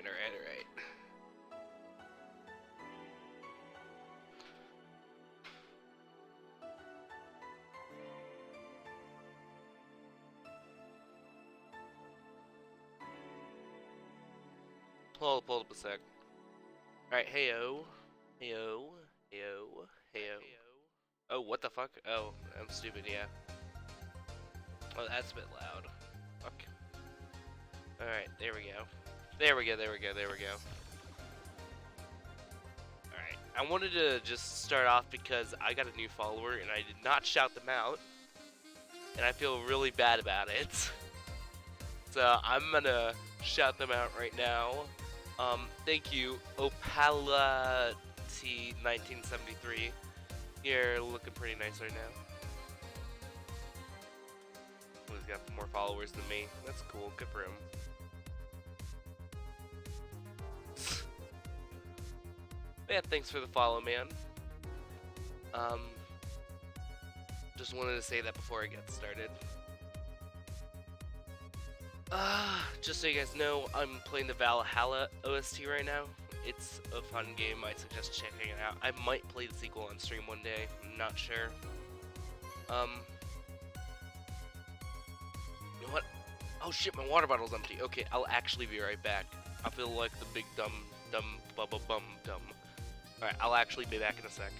Alright. Hold up a sec. Alright, heyo. Heyo. Oh, what the fuck? Oh, I'm stupid, yeah. Oh, that's a bit loud. Fuck. Alright, there we go. There we go. Alright, I wanted to just start off because I got a new follower and I did not shout them out. And I feel really bad about it. So I'm gonna shout them out right now. Thank you, Opality1973. You're looking pretty nice right now. He's got more followers than me. That's cool. Good for him. Yeah, thanks for the follow, man. Just wanted to say that before I get started. Just so you guys know, I'm playing the Valhalla OST right now. It's a fun game. I suggest checking it out. I might play the sequel on stream one day. I'm not sure. You know what? Oh shit, my water bottle's empty. Okay, I'll actually be right back. I feel like the big dumb. Alright, I'll actually be back in a sec.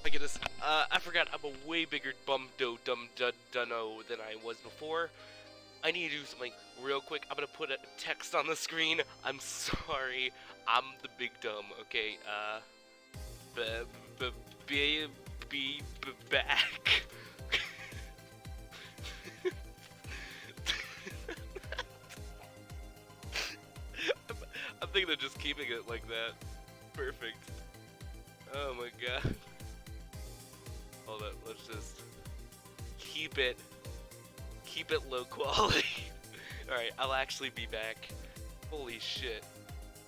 My goodness, I forgot I'm a way bigger dunno than I was before. I need to do something real quick. I'm gonna put a text on the screen. I'm sorry. I'm the big dumb, okay? Be back. I'm thinking of just keeping it like that. Perfect. Oh my god. Hold up, let's just keep it low quality. Alright, I'll actually be back. Holy shit.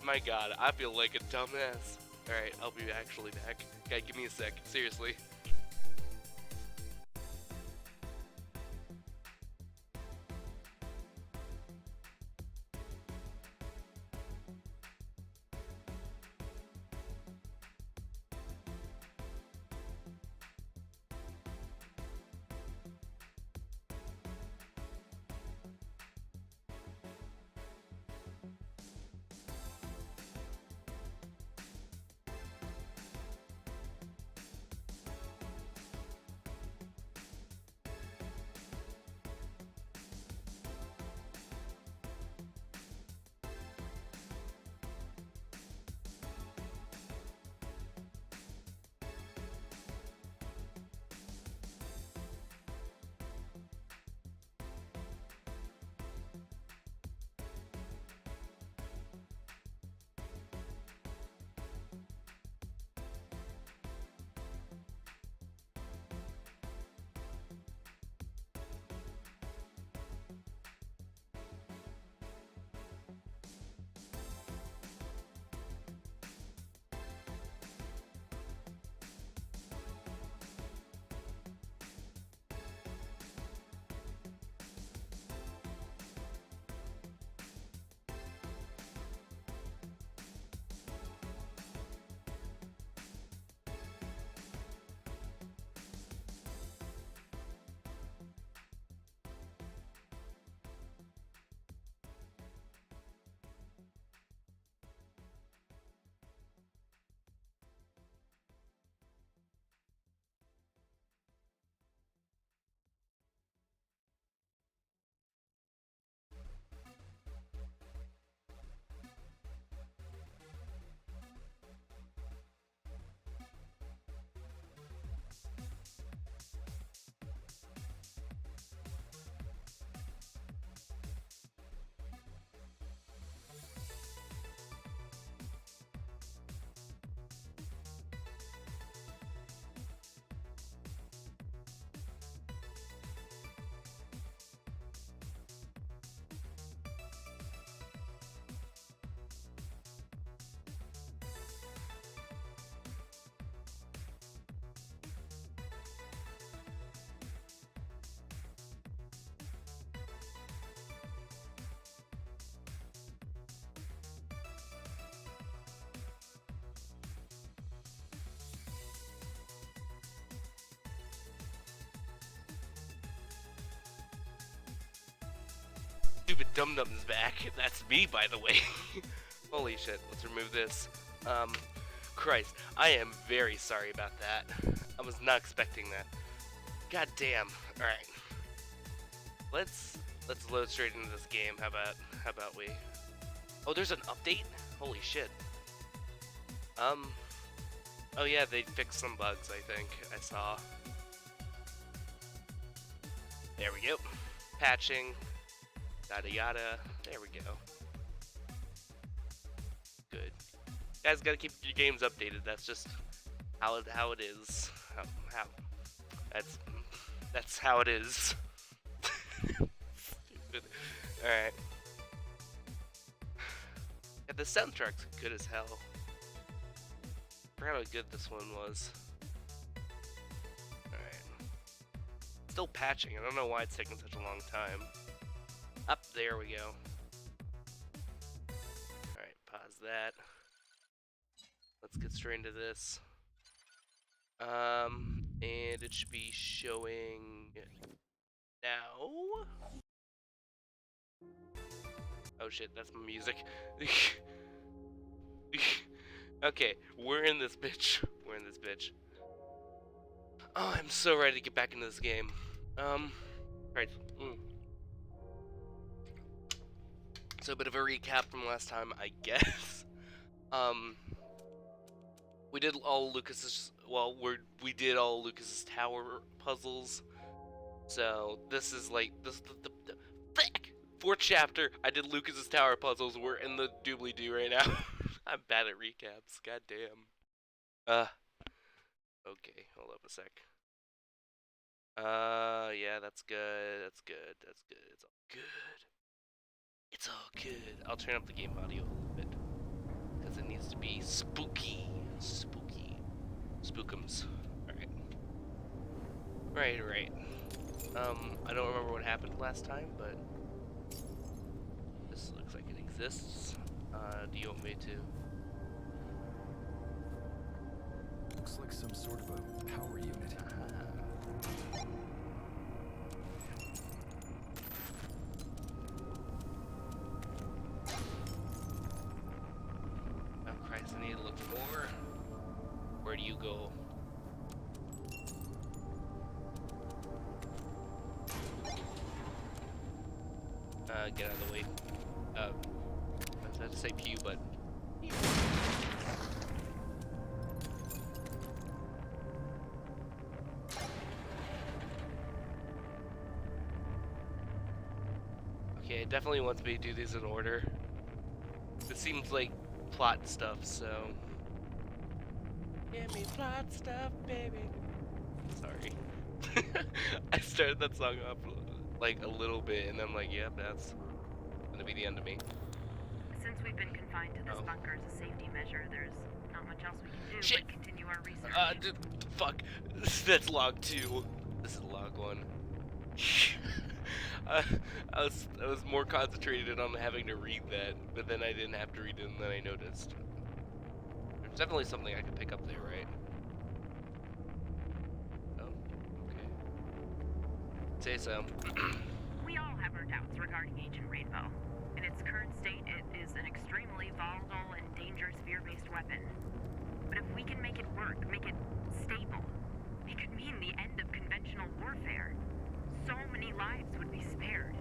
My god, I feel like a dumbass. Alright, I'll be actually back. Okay, give me a sec. Seriously. Stupid dum-dum's back. That's me, by the way. Holy shit, let's remove this. Christ, I am very sorry about that. I was not expecting that. God damn. Alright. Let's load straight into this game. How about we? Oh, there's an update? Holy shit. Oh yeah, they fixed some bugs, I think. I saw. There we go. Patching. Yada yada. There we go. Good. Guys, gotta keep your games updated. That's just how it is. How that's how it is. Stupid. Alright. Yeah, the soundtrack's good as hell. Forgot how good this one was. Alright. Still patching. I don't know why it's taking such a long time. Up, there we go. Alright, pause that. Let's get straight into this. And it should be showing now. Oh shit, that's my music. Okay, we're in this bitch. We're in this bitch. Oh, I'm so ready to get back into this game. Right. So a bit of a recap from last time, I guess. We did all Lucas's, well, we did all Lucas's tower puzzles. So this is like the fourth chapter. I did Lucas's tower puzzles. We're in the doobly-doo right now. I'm bad at recaps. God damn. Okay, hold up a sec. Yeah, that's good. That's good. That's good. It's all good. It's all good. I'll turn up the game audio a little bit because it needs to be spooky. Spooky. Spookums. Alright. Right. I don't remember what happened last time, but this looks like it exists. Do you want me to? Looks like some sort of a power unit. Oh Christ, I need to look more. Where do you go? Get out of the way. I was about to say pew, but pew. Okay, it definitely wants me to do these in order. It seems like plot stuff, so. Give me plot stuff, baby. Sorry. I started that song off like a little bit, and I'm like, yep, that's gonna be the end of me. Since we've been confined to this bunker as a safety measure, there's not much else we can do Shit. but continue our research. Fuck. That's log 2. This is log 1. I was more concentrated on having to read that, but then I didn't have to read it, and then I noticed. There's definitely something I could pick up there, right? Oh, okay. Say so. We all have our doubts regarding Agent Rainbow. In its current state, it is an extremely volatile and dangerous fear-based weapon. But if we can make it work, make it stable, it could mean the end of conventional warfare. So many lives would be spared.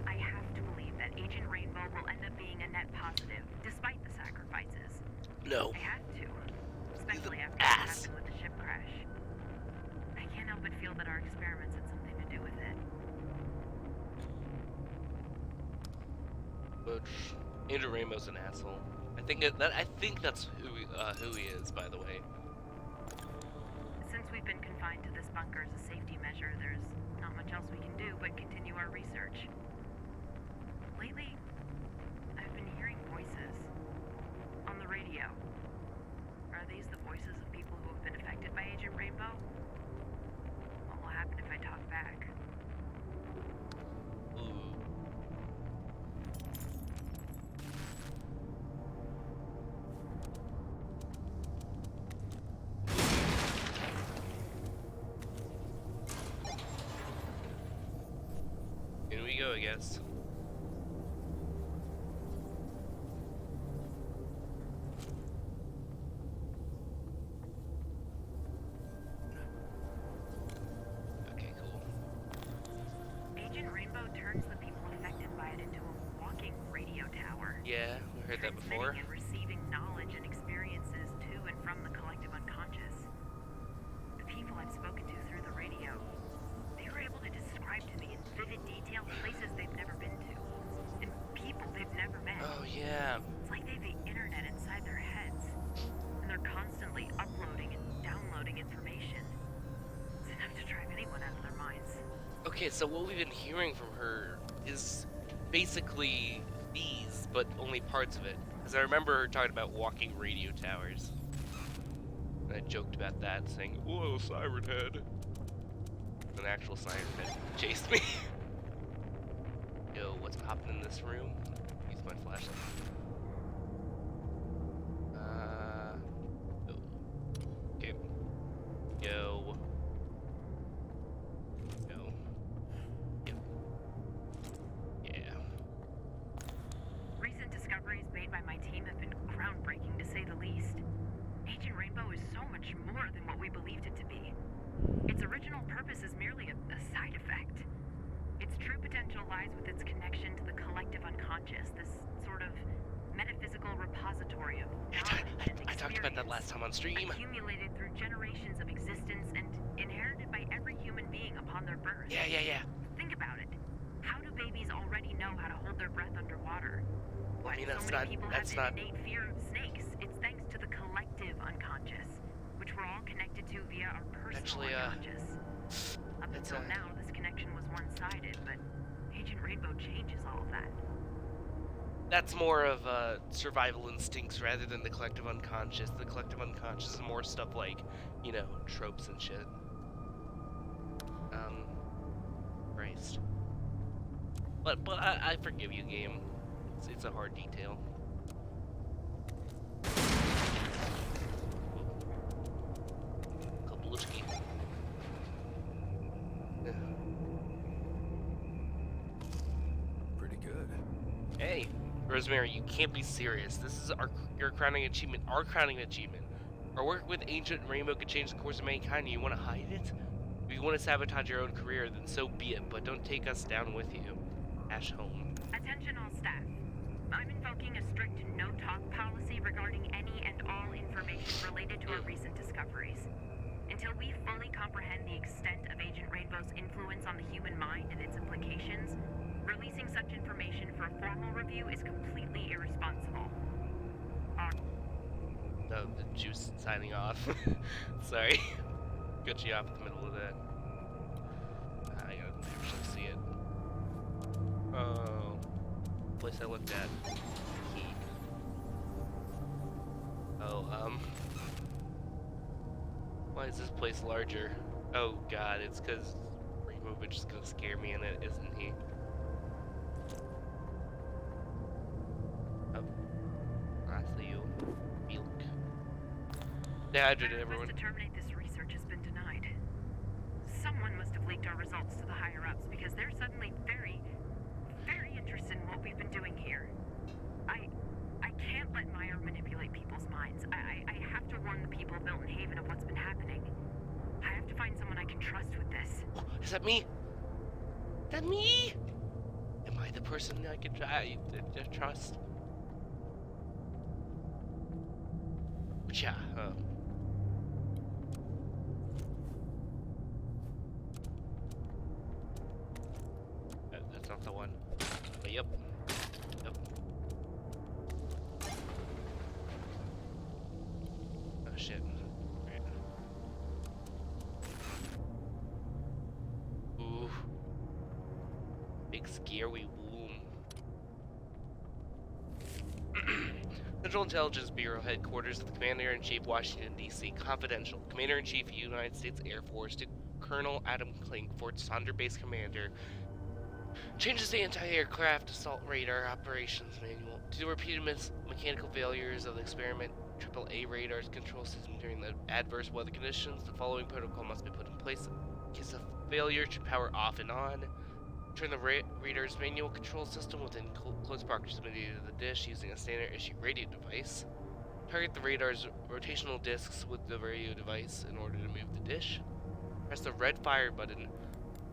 I have to believe that Agent Rainbow will end up being a net positive, despite the sacrifices. No. I have to, especially after what ass. happened with the ship crash. I can't help but feel that our experiments had something to do with it. But Andrew Rainbow's an asshole. I think that's who he is, by the way. Since we've been confined to this bunker as a safety measure, there's not much else we can do but continue our research. Lately, I've been hearing voices on the radio. Are these the voices of people who have been affected by Agent Rainbow? What will happen if I talk back? Ooh. Here we go, I guess. before. transmitting and receiving knowledge and experiences to and from the collective unconscious. The people I've spoken to through the radio, they were able to describe to me in vivid detail places they've never been to, and people they've never met. Oh yeah. It's like they have the internet inside their heads, and they're constantly uploading and downloading information. It's enough to drive anyone out of their minds. Okay, so what we've been hearing from her is basically these, but only parts of it. Because I remember her talking about walking radio towers. And I joked about that, saying, "Whoa, Siren Head." An actual Siren Head chased me. Yo, what's popping in this room? Use my flashlight. Oh. Okay. Yo. Yo. Yep. Yeah. Recent discoveries made by my team have been groundbreaking, to say the least. Agent Rainbow is so much more than what we believed it to be. Its original purpose is merely a side effect. Its true potential lies with its connection to the collective unconscious, this sort of metaphysical repository of knowledge and I talked about that experience, last time on stream. accumulated through generations of existence and inherited by every human being upon their birth. Yeah. Think about it. How do babies already know how to hold their breath underwater? Well, I mean, So that's many not, people that's have not, an innate fear of snakes. It's thanks to the collective unconscious, which we're all connected to via our personal Actually, unconscious. Up it's, until now, this connection was one-sided, but Agent Rainbow changes all of that. that's more of survival instincts rather than the collective unconscious. The collective unconscious is more stuff like, you know, tropes and shit. Christ. But I forgive you, game. It's a hard detail. Kablooski. Pretty good. Hey, Rosemary, you can't be serious. This is your crowning achievement. Our crowning achievement. Our work with Ancient Rainbow could change the course of mankind, and you want to hide it? If you want to sabotage your own career, then so be it, but don't take us down with you. Ash home. Attention all staff. I'm invoking a strict no-talk policy regarding any and all information related to our recent discoveries. Until we fully comprehend the extent of Agent Rainbow's influence on the human mind and its implications, releasing such information for a formal review is completely irresponsible. Oh, the juice signing off. Sorry. Got you off in the middle of that. I gotta actually see it. Oh. Place I looked at. Key. Oh, why is this place larger? Oh god, it's cause Rainbowitch is gonna scare me in it, isn't he? Oh. I see you. Milk. Yeah, I did it, everyone. To terminate this research has been denied. Someone must have leaked our results to the higher-ups because they're suddenly very, very interested in what we've been doing here. I can't let Meyer manipulate people's minds. I have to warn the people of Milton Haven of what's been happening. I have to find someone I can trust with this. Oh, is that me? Is that me? Am I the person I can trust? Yeah. That's not the one. But yep. Yep. Oh shit. Right. Ooh. Big scary womb. Central Intelligence Bureau headquarters of the Commander-in-Chief, Washington, D.C. Confidential. Commander-in-Chief, United States Air Force, to Colonel Adam Klink, Fort Sonder Base Commander. Changes the anti-aircraft assault radar operations manual. Due to repeated mechanical failures of the experiment AAA radar's control system during the adverse weather conditions, the following protocol must be put in place. In case of failure, should power off and on. Turn the radar's manual control system within close proximity to the dish using a standard issue radio device. Target the radar's rotational discs with the radio device in order to move the dish. Press the red fire button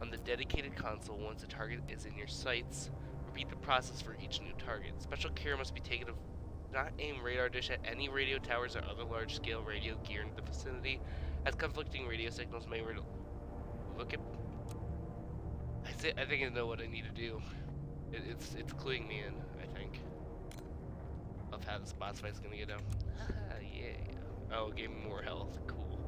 on the dedicated console once the target is in your sights. Repeat the process for each new target. Special care must be taken of not aim radar dish at any radio towers or other large-scale radio gear in the vicinity, as conflicting radio signals may look at. I think I know what I need to do. It's cluing me in. I think of how the boss fight's gonna get done. Yeah. Oh, it gave me more health. Cool.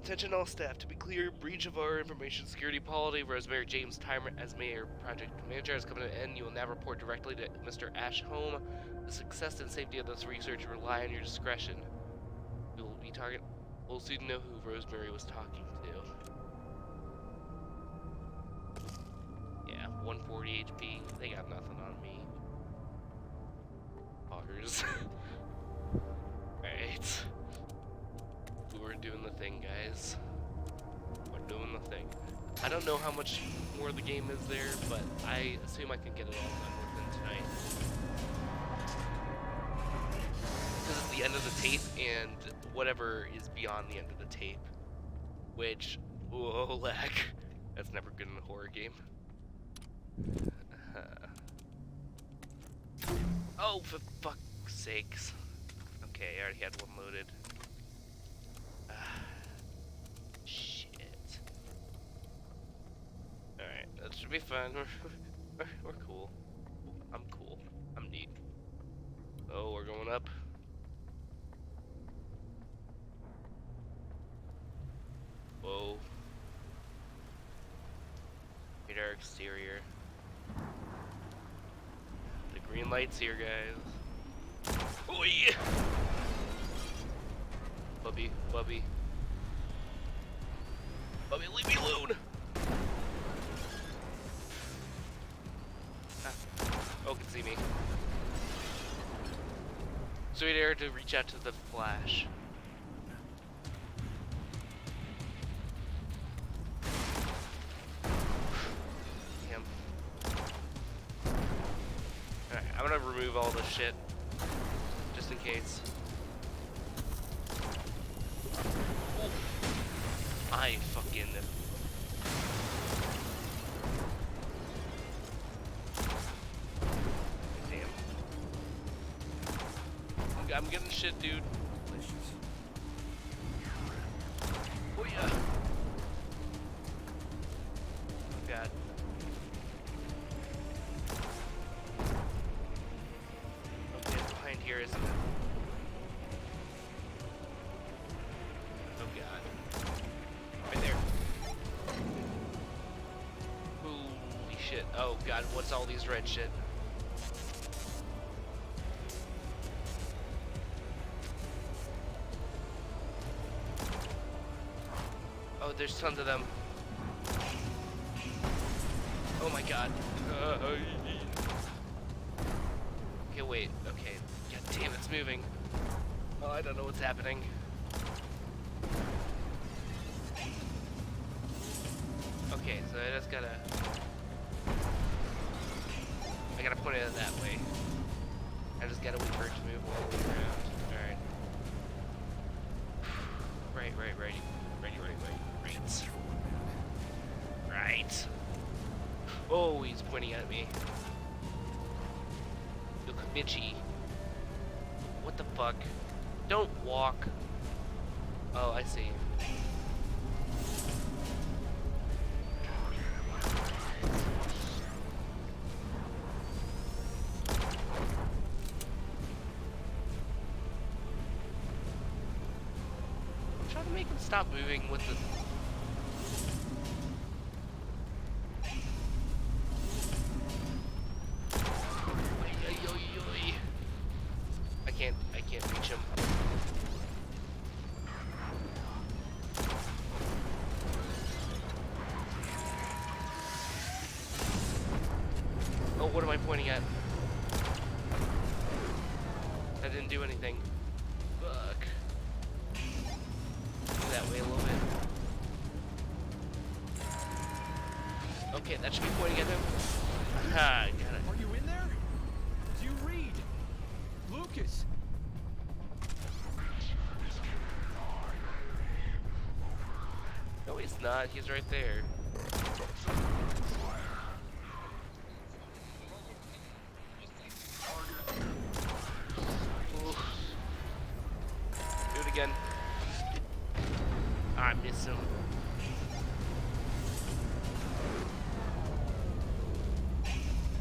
Attention all staff, to be clear, breach of our information security policy. Rosemary James Timer as mayor project manager has come to an end. You will now report directly to Mr. Ashholm. The success and safety of this research rely on your discretion. We will be we'll soon know who Rosemary was talking to. Yeah, 140 HP. They got nothing on me. Bars. Alright. We're doing the thing, guys. We're doing the thing. I don't know how much more the game is there, but I assume I can get it all done within tonight. Because it's the end of the tape, and whatever is beyond the end of the tape. Which, whoa, lag. That's never good in a horror game. Oh, for fuck's sakes. Okay, I already had one loaded. Shit. Alright, that should be fun. We're cool. I'm cool. I'm neat. Oh, we're going up. Whoa. Radar exterior. The green light's here, guys. Oh yeah! Bubby, Bubby. Bubby, leave me alone! Ah. Oh, can see me. Sweet air to reach out to the Flash. Damn. Alright, I'm gonna remove all this shit. Just in case. Oh. I fucking... Damn. I'm getting shit, dude. Oh yeah. Oh god. Okay, it's behind here, isn't it? Oh god. Right there. Holy shit. Oh god, what's all these red shit? Oh, there's tons of them. Oh my god. Okay, wait. Okay. God damn, it's moving. Oh, I don't know what's happening. Okay, so I just gotta... I gotta point it that way. I just gotta wait for it to move all the way around. Alright. Right. Right. Oh, he's pointing at me. Look, Mitchie. What the fuck? Don't walk. Oh, I see. I'm trying to make him stop moving with the... I can't reach him. Oh, what am I pointing at? That didn't do anything. Fuck. Move that way a little bit. Okay, that should be pointing at him. Aha, got it. Are you in there? Do you read? Lucas! No, he's not. He's right there. again. I miss him.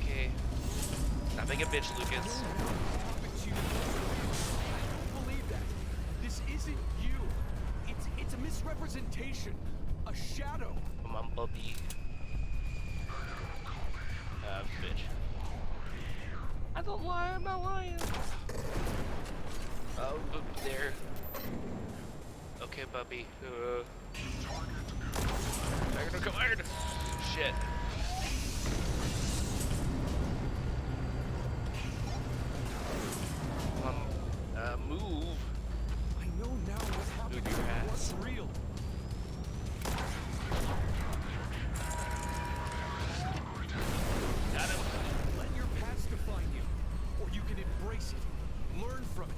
Okay. Stop being a bitch, Lucas. Believe that. This isn't you. It's a misrepresentation. A shadow. I'm on puppy. Bitch. I don't lie, I'm not lying. Oh, there. Okay, puppy. Iron, come iron! Shit. Move. I know now what happened. Move your ass. What's real? Got him. Let your past define you, or you can embrace it, learn from it.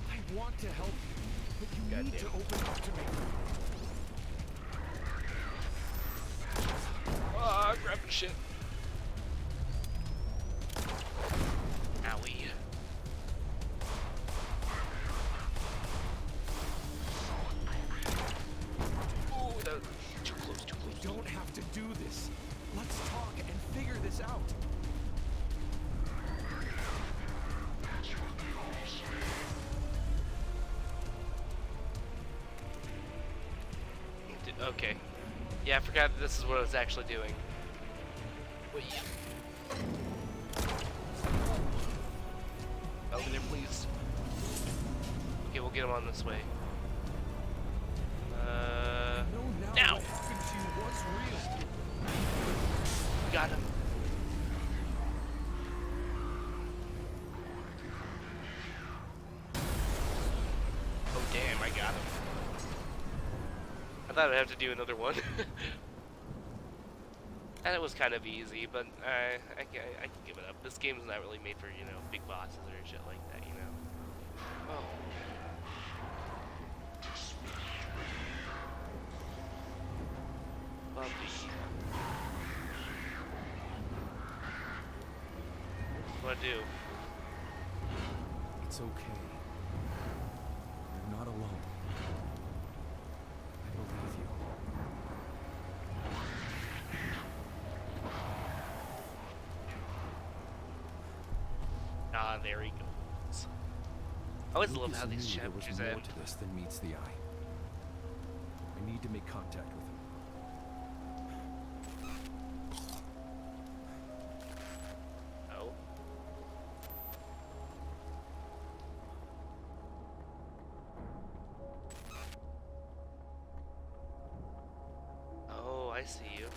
I want to help you, but you need to open up to me. Ah, grabbing shit. Owie. Ooh, that was too close, too close. You don't have to do this. Let's talk and figure this out. Okay. Yeah, I forgot that this is what I was actually doing. Wait. Over there, please. Okay, we'll get him on this way. I know now. what happened to you was real. Got him. Oh, damn, I got him. I thought I'd have to do another one. And it was kind of easy, but I can give it up. This game's not really made for, you know, big bosses or shit like that, you know. Oh. Bumpy. What do I do? It's okay. You're not alone. I believe you. Ah, there he goes. I always love how these There was chapters more end. to this than meets the eye. I need to make contact with him. Oh. Oh, I see you.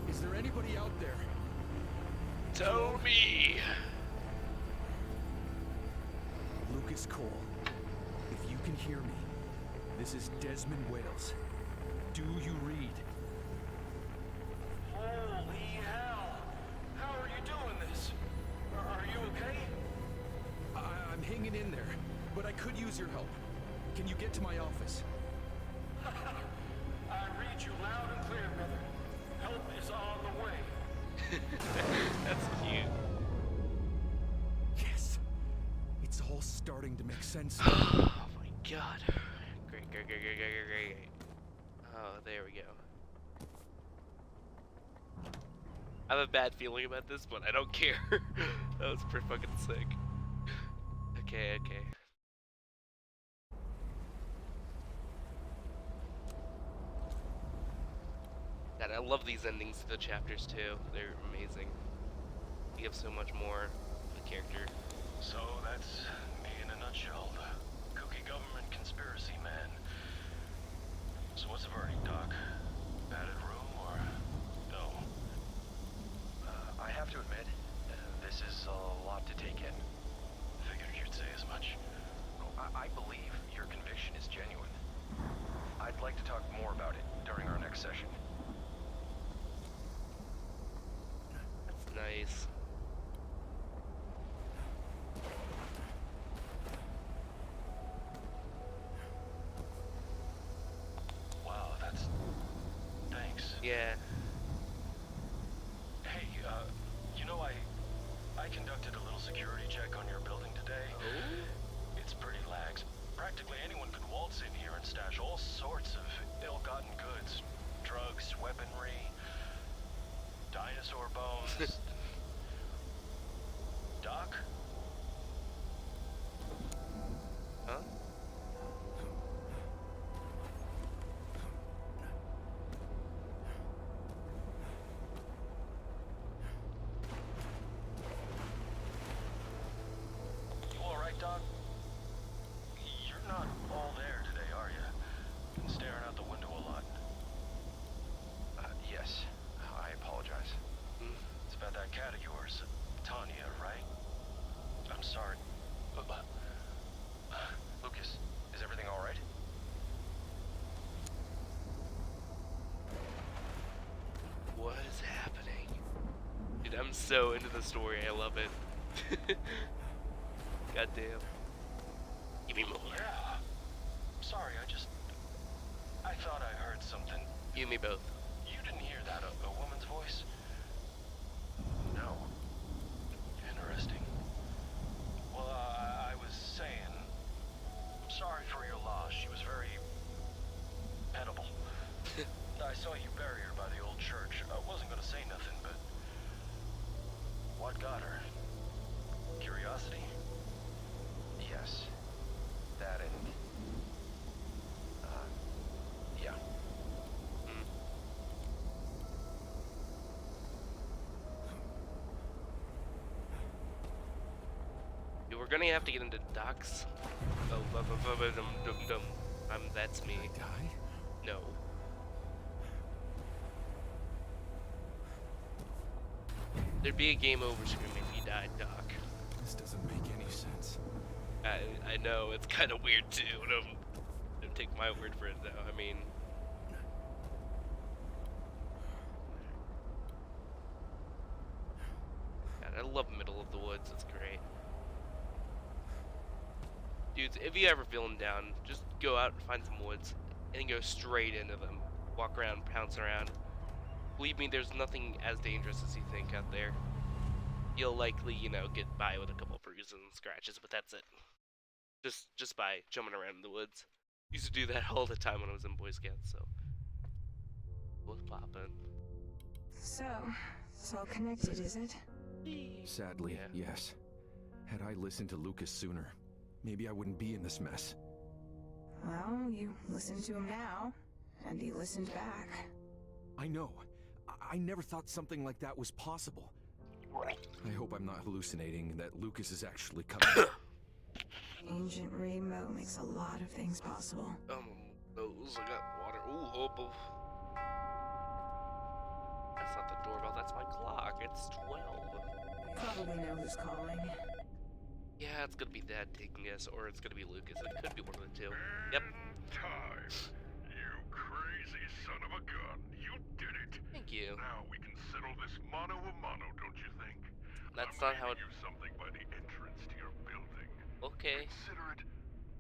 Is there anybody out there? Toby! Lucas Cole, if you can hear me, this is Desmond Wales. Do you read? Holy hell! How are you doing this? Are you okay? I'm hanging in there, but I could use your help. Can you get to my office? I read you loud and clear, brother. Help is on the way. That's cute. Yes. It's all starting to make sense. Oh my god. Great, great, great, great, great, great, great. Oh, there we go. I have a bad feeling about this, but I don't care. That was pretty fucking sick. Okay, okay. God, I love these endings to the chapters too. They're amazing. You have so much more of the character So that's me in a nutshell, the kooky government conspiracy man. So what's the verdict, Doc? Padded room or no? I have to admit, this is a lot to take in. Figured you'd say as much. I believe your conviction is genuine. I'd like to talk more about it during our next session. That's nice. Wow, that's... Thanks. Yeah. Hey, you know, I conducted a little security check on your building today. Oh? It's pretty lax. Practically anyone could waltz in here and stash all sorts of ill-gotten goods. Drugs, weaponry, dinosaur bones. Doc? Huh? You alright, Doc? You're not all there today, are you? Been staring out the window a lot. Yes. I apologize. It's about that cat of yours, Tanya, right? I'm sorry. Lucas, is everything alright? What is happening? Dude, I'm so into the story. I love it. Goddamn. Give me more. Yeah. Sorry, I thought I heard something. You and me both. You didn't hear that, a woman's voice? No. Interesting. Well, I was saying, I'm sorry for your loss. She was very pettable. I saw you bury her by the old church. I wasn't gonna say nothing, but what got her? Curiosity? Yes. That and... yeah. Dude, we're gonna have to get into Doc's. Oh, that's me. Die? No. There'd be a game over screen if you died, Doc. This doesn't make any sense. I know, it's kind of weird too. Don't take my word for it though. I mean, God, I love Middle of the Woods. It's great. Dudes, if you ever feeling down, just go out and find some woods and then go straight into them. Walk around, pounce around. Believe me, there's nothing as dangerous as you think out there. You'll likely, you know, get by with a couple bruises and scratches, but that's it. Just by jumping around in the woods. Used to do that all the time when I was in Boy Scouts, so what's poppin'? So, it's all connected, is it? Sadly, Yeah. yes. Had I listened to Lucas sooner, maybe I wouldn't be in this mess. Well, you listened to him now, and he listened back. I know. I never thought something like that was possible. I hope I'm not hallucinating and that Lucas is actually coming. Ancient Rainbow makes a lot of things possible. Those, I got water. Ooh, oh, that's not the doorbell, that's my clock. It's 12. Probably know who's calling. Yeah, it's gonna be Dad taking us, or it's gonna be Lucas. It could be one of the two. Yep. Time. You crazy son of a gun. You did it. Thank you. Now we can settle this mano a mano, don't you think? That's I'm not how it... leaving you something by the entrance to your building. Okay. Consider it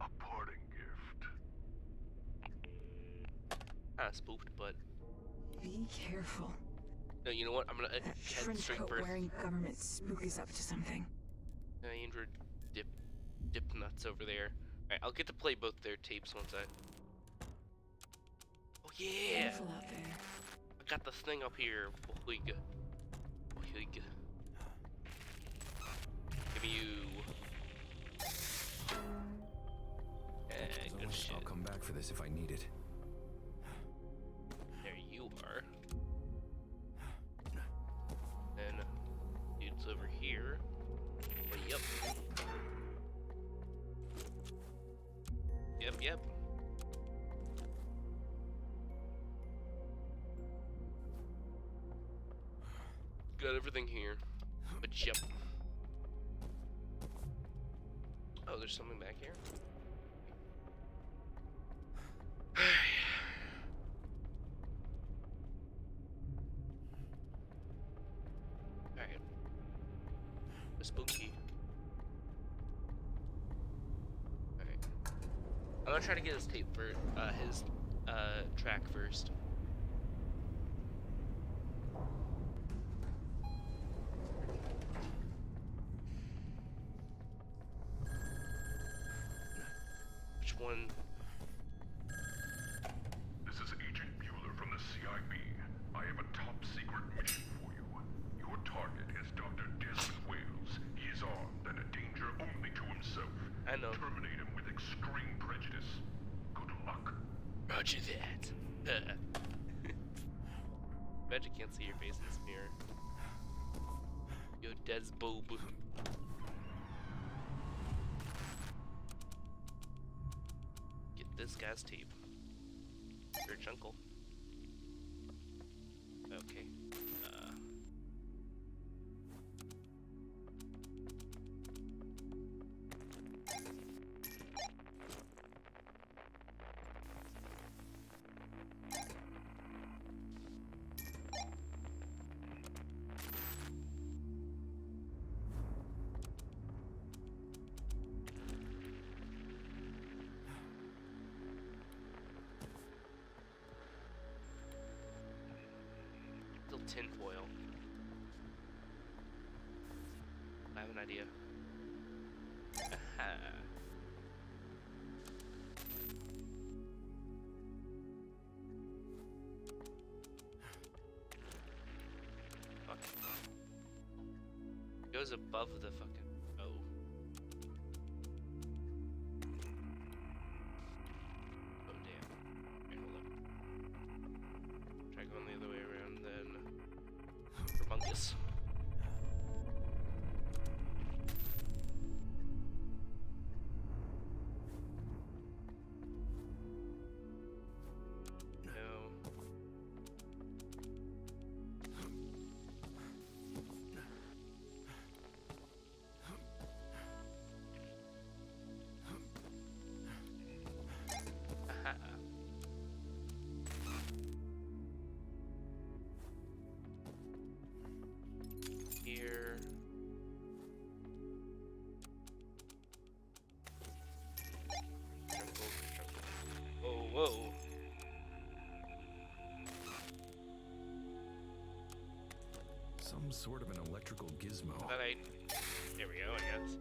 a parting gift. Kinda spooked, but... Be careful. No, you know what? I'm gonna That head trench straight coat first. wearing government spook is up to something. Andrew dip nuts over there. Alright, I'll get to play both their tapes once I... Oh yeah! Careful out there. I got the thing up here. Boiga. Boiga. Give me you. Good shit. I'll come back for this if I need it. There you are. And dude's over here. Oh, yep. Yep. Got everything here. But yep. Oh, there's something back here? Alright. Spooky. Alright. I'm gonna try to get his tape for his track first. Which one? This is Agent Bueller from the CIB. I have a top secret mission for you. Your target is Dr. Desmond Wales. He is armed and a danger only to himself. I know. Terminate him with extreme prejudice. Good luck. Roger that. Bet you can't see your face in this mirror. Yo, Des Boob. Get this guy's tape. Rich uncle. Okay. Tinfoil. I have an idea. Aha. Fuck. Goes above the fucking. Oh. Oh damn. Here, hold up. Try going the other way around then. Fungus. No. Aha. Here. Jungle. Oh, whoa. Some sort of an electrical gizmo. But here we go, I guess.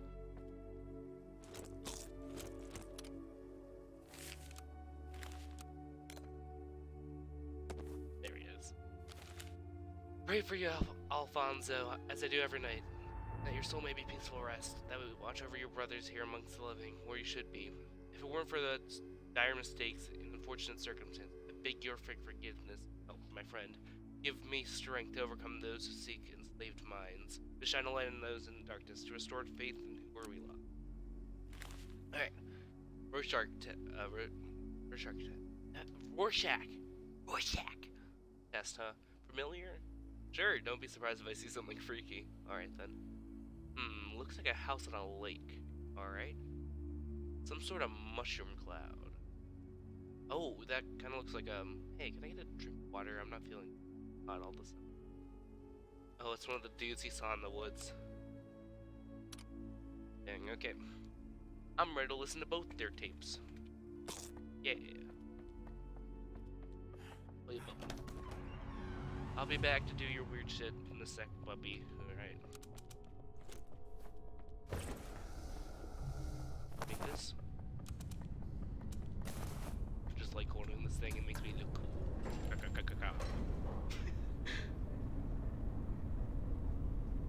There he is. Pray for you, Alfonso, as I do every night, that your soul may be peaceful rest, that we watch over your brothers here amongst the living, where you should be. If it weren't for the dire mistakes and unfortunate circumstances, I beg your forgiveness, my friend. Give me strength to overcome those who seek enslaved minds, to shine a light on those in darkness, to restore faith in where we love. Alright. Rorschach. Test, huh? Familiar? Sure, don't be surprised if I see something freaky. Alright then. Looks like a house on a lake. Alright. Some sort of mushroom cloud. Oh, that kind of looks like, hey, can I get a drink of water? I'm not feeling hot all this. Oh, it's one of the dudes he saw in the woods. Dang, okay. I'm ready to listen to both their tapes. Yeah. Wait, I'll be back to do your weird shit in a sec, puppy. Alright. Take this. Just like holding this thing, it makes me look cool.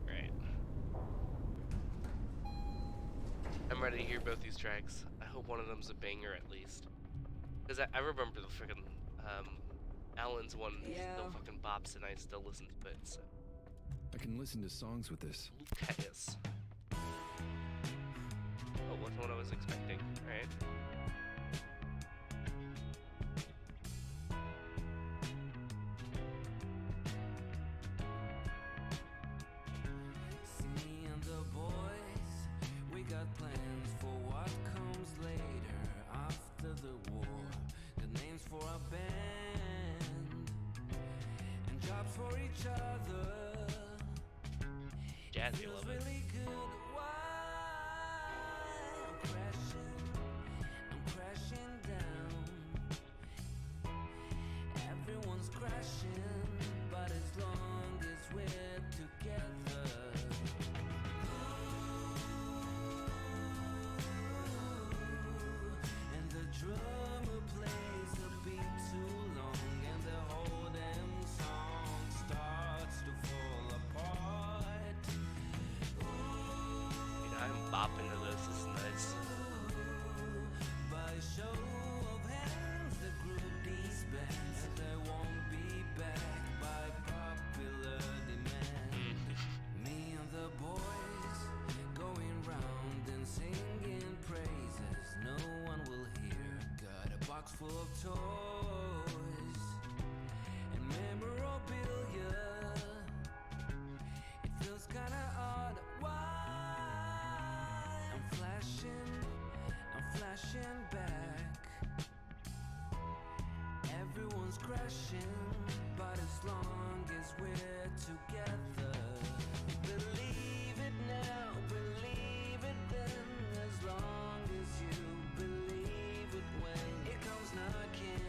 Alright. I'm ready to hear both these tracks. I hope one of them's a banger at least. Because I remember the freaking, Alan's one still fucking bops and I still listen to it, so. I can listen to songs with this. Lucas. Oh, wasn't what I was expecting. Alright. cat, you love it. Everyone's crashing, but as long as we're together. And the drummer plays a beat too long, and the whole damn song starts to fall apart. Dude, I'm bopping to this. This is nice. By show of hands, the group disbands, and they won't be back by popular demand. Me and the boys going round and singing praises no one will hear. Got a box full of toys and memorabilia. It feels kinda odd. Why? I'm flashing back. Everyone's crashing, but as long as we're together. Believe it now, believe it then, as long as you believe it when it comes knocking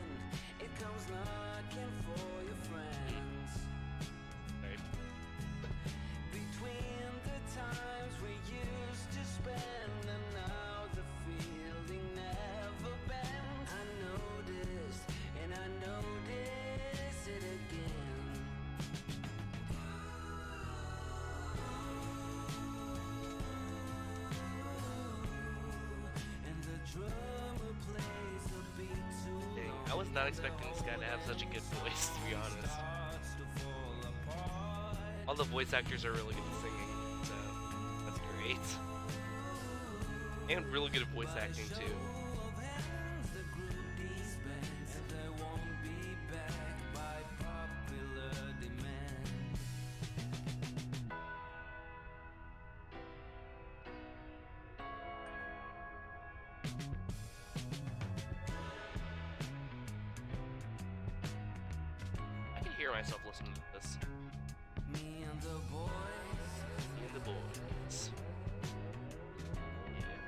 for your friends. Right. Between the times we used to spend and now the feeling never bends. I noticed and I notice it again. And the drummer plays a beat too Dang, long. I was not expecting this guy to have such a good voice, to be honest. Starts to fall apart. All the voice actors are really good at singing, so that's great. And really good at voice acting, too. I can hear myself listening to this. Me and the boys. Me and the boys. Yeah.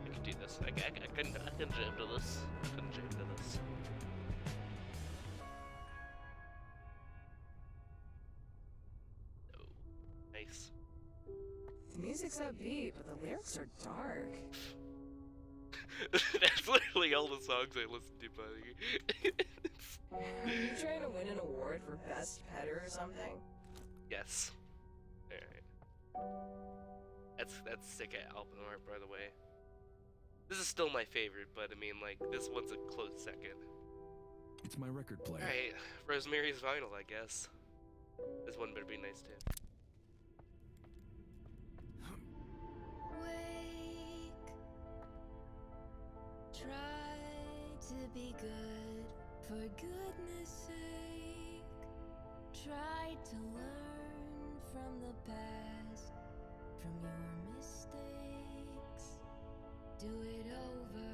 I can do this. I can jam to this. I can jam to this. Oh, nice. The music's upbeat, but the lyrics are dark. That's literally all the songs I listen to, buddy. Are you trying to win an award for best pet or something? Yes. Alright. That's sick album art, by the way. This is still my favorite, but I mean, like, this one's a close second. It's my record player. Alright, Rosemary's Vinyl, I guess. This one better be nice, too. Wake, try to be good, for goodness sake. Try to learn from the past, from your mistakes. Do it over,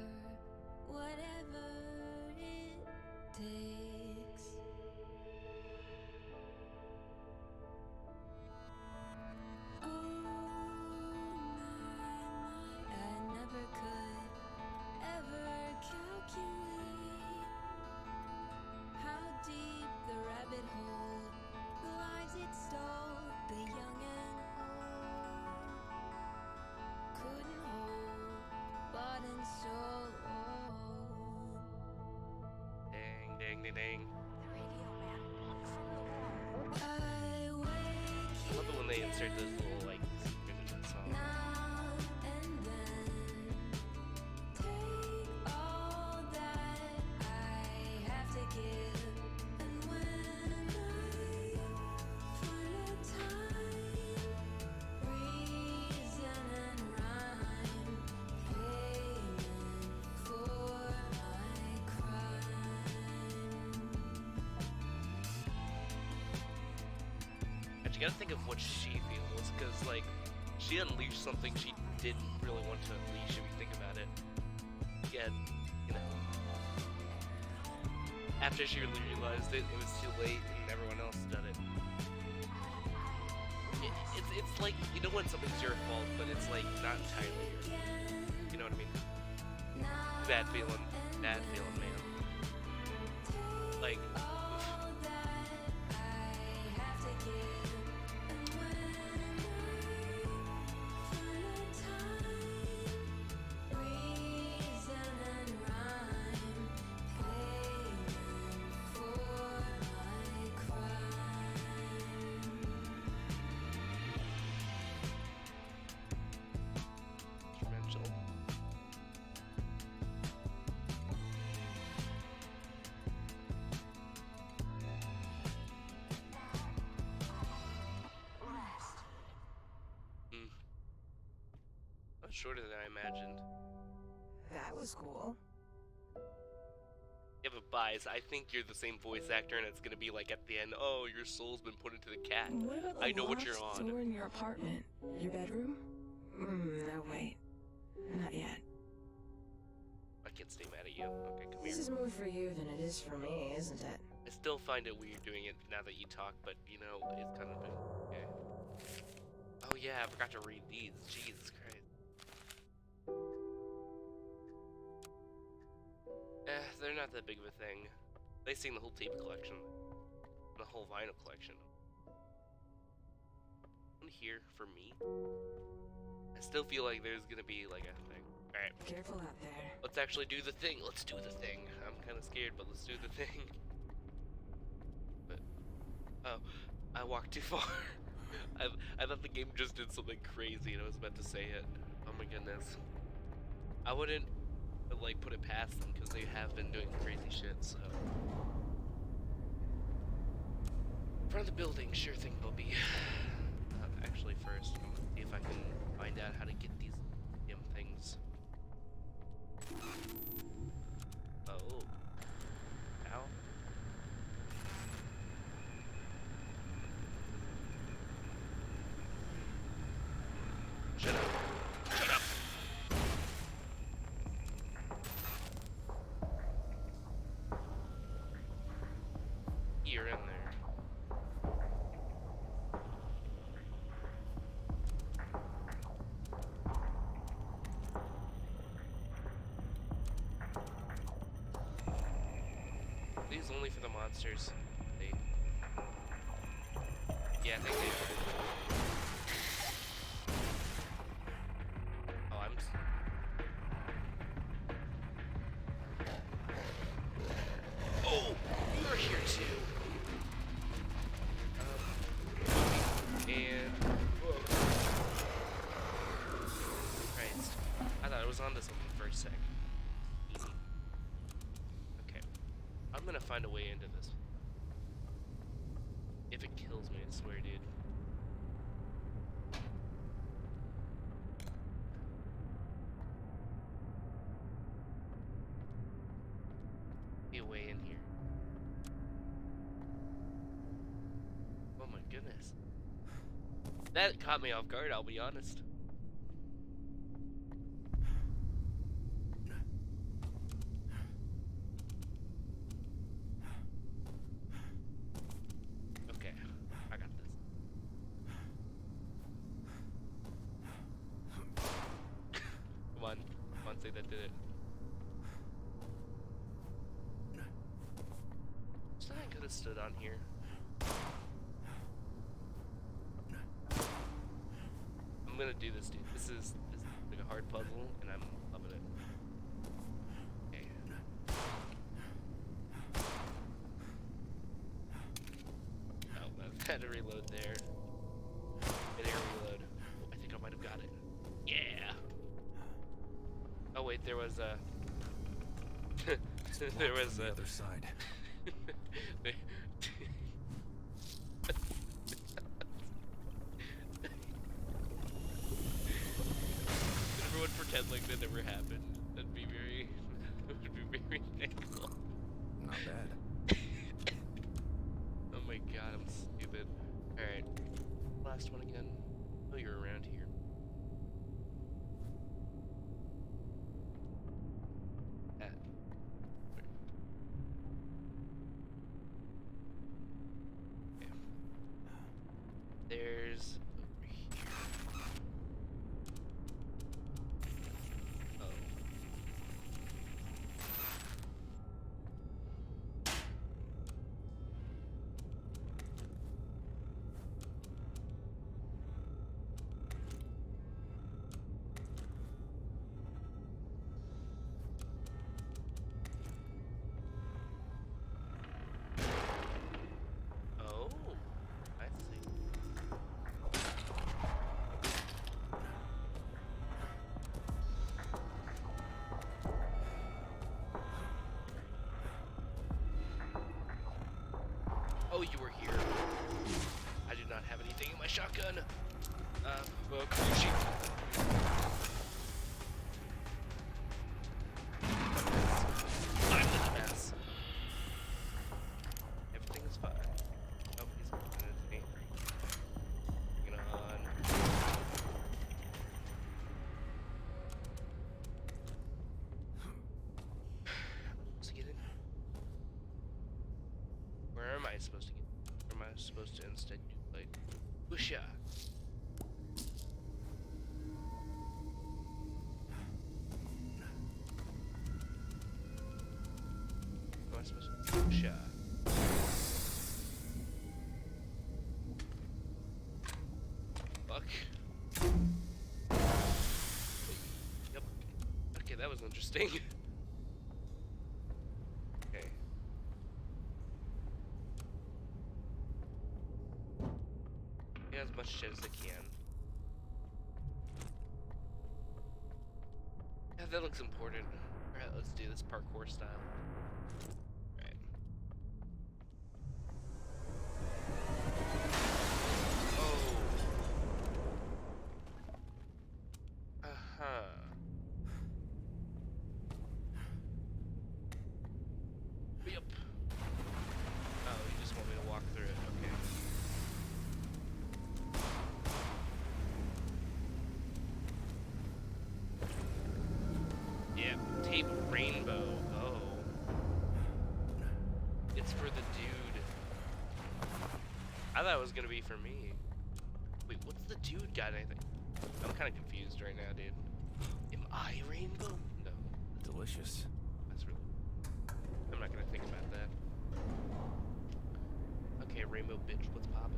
whatever it takes. Oh my, I never could ever calculate how deep the rabbit hole, the lives it stole, the young and old, couldn't hold, bought and sold. Dang, dang, dang, dang. I wake I love it when they insert those little, like, secrets into the song. now and then, take all that I have to give, and when I find a time, reason and rhyme, payment for my crime. But you gotta think of what she feels, because, like, she unleashed something she didn't really want to unleash if you think about it. Yet, you know, after she realized it was too late and everyone else done it. It's it's like, you know when something's your fault, but it's like not entirely your fault. You know what I mean? Bad feeling, man. Like, dimensional. Much shorter than I imagined. That was cool. Yeah, but Bies, I think you're the same voice actor, and it's gonna be like at the end, oh, your soul's been put into the cat. What about the I know what you're locked on. door in your apartment? Your bedroom? No, wait. Not yet. I can't stay mad at you. Okay, come here. This is more for you than it is for me, isn't it? I still find it weird doing it now that you talk, but you know, it's kind of been okay. Oh yeah, I forgot to read these. Jesus Christ. They're not that big of a thing. They sing the whole tape collection, the whole vinyl collection. One here for me. I still feel like there's gonna be like a thing. All right, Careful out there. let's actually do the thing. Let's do the thing. I'm kind of scared, but let's do the thing. But oh, I walked too far. I thought the game just did something crazy, and I was about to say it. Oh my goodness. I wouldn't like put it past them because they have been doing crazy shit. So front of the building, sure thing, Bubby. Actually, first I'm gonna see if I can find out how to get these damn things. Oh. Ow. Shut up. Shut up. You're in there. These only for the monsters. They... Yeah, I think they are. Oh, Oh! You're here too! And... Whoa. Christ. I thought I was onto something for a sec. Easy. Okay. I'm gonna find a way into this. If it kills me, I swear, dude. Be a way in here. Oh my goodness. That caught me off guard, I'll be honest. Okay, I got this. Come on, say that did it. Something could have stood on here. I'm gonna do this, dude. This is like a hard puzzle, and I'm loving it. Okay. Oh, I had to reload there. And air reload. Oh, I think I might have got it. Yeah. Oh wait, there was a. there was the a. other side. Everyone pretend like that never happened. That'd be very, would be very thankful. Not bad. Oh my god, I'm stupid. Alright. Last one again. Oh, you're around here. Ah. Okay. There's over Oh, you were here. I do not have anything in my shotgun. Well, Kushi. I'm the dumbass. Everything is fine. Oh, he's looking at me. Hanging on. Supposed to get in? Where am I supposed to get in? Or am I supposed to instead do like whoosha? Am I supposed to do whoosha? Fuck. Yep. Okay, that was interesting. Okay. Get as much shit as I can. Yeah, that looks important. Alright, let's do this parkour style. Alright. Oh. Uh-huh. Yep. Oh, you just want me to walk through it. Okay. Yeah, tape rainbow. Oh. It's for the dude. I thought it was gonna be for me. Wait, what's the dude got anything? I'm kinda confused right now, dude. Am I rainbow? No. Delicious. That's really... I'm not gonna think about that. Okay, rainbow bitch, what's poppin'?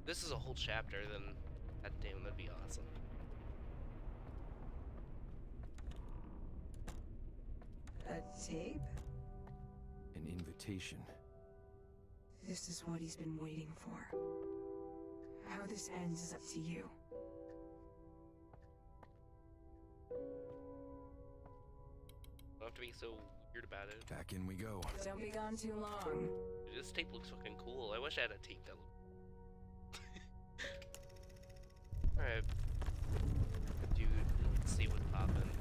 This is a whole chapter, then god damn, that'd be awesome. A tape? An invitation. This is what he's been waiting for. How this ends is up to you. Don't have to be so weird about it. Back in we go. Don't be gone too long. This tape looks fucking cool. I wish I had a tape that looked. Alright. Dude, let's see what's poppin'.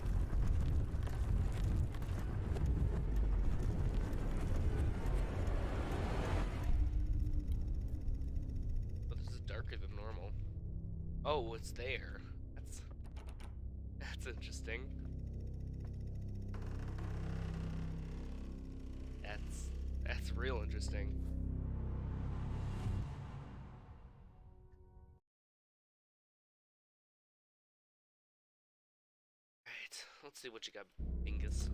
But this is darker than normal. Oh, it's there. That's interesting. That's real interesting. Alright, let's see what you got, Bingus.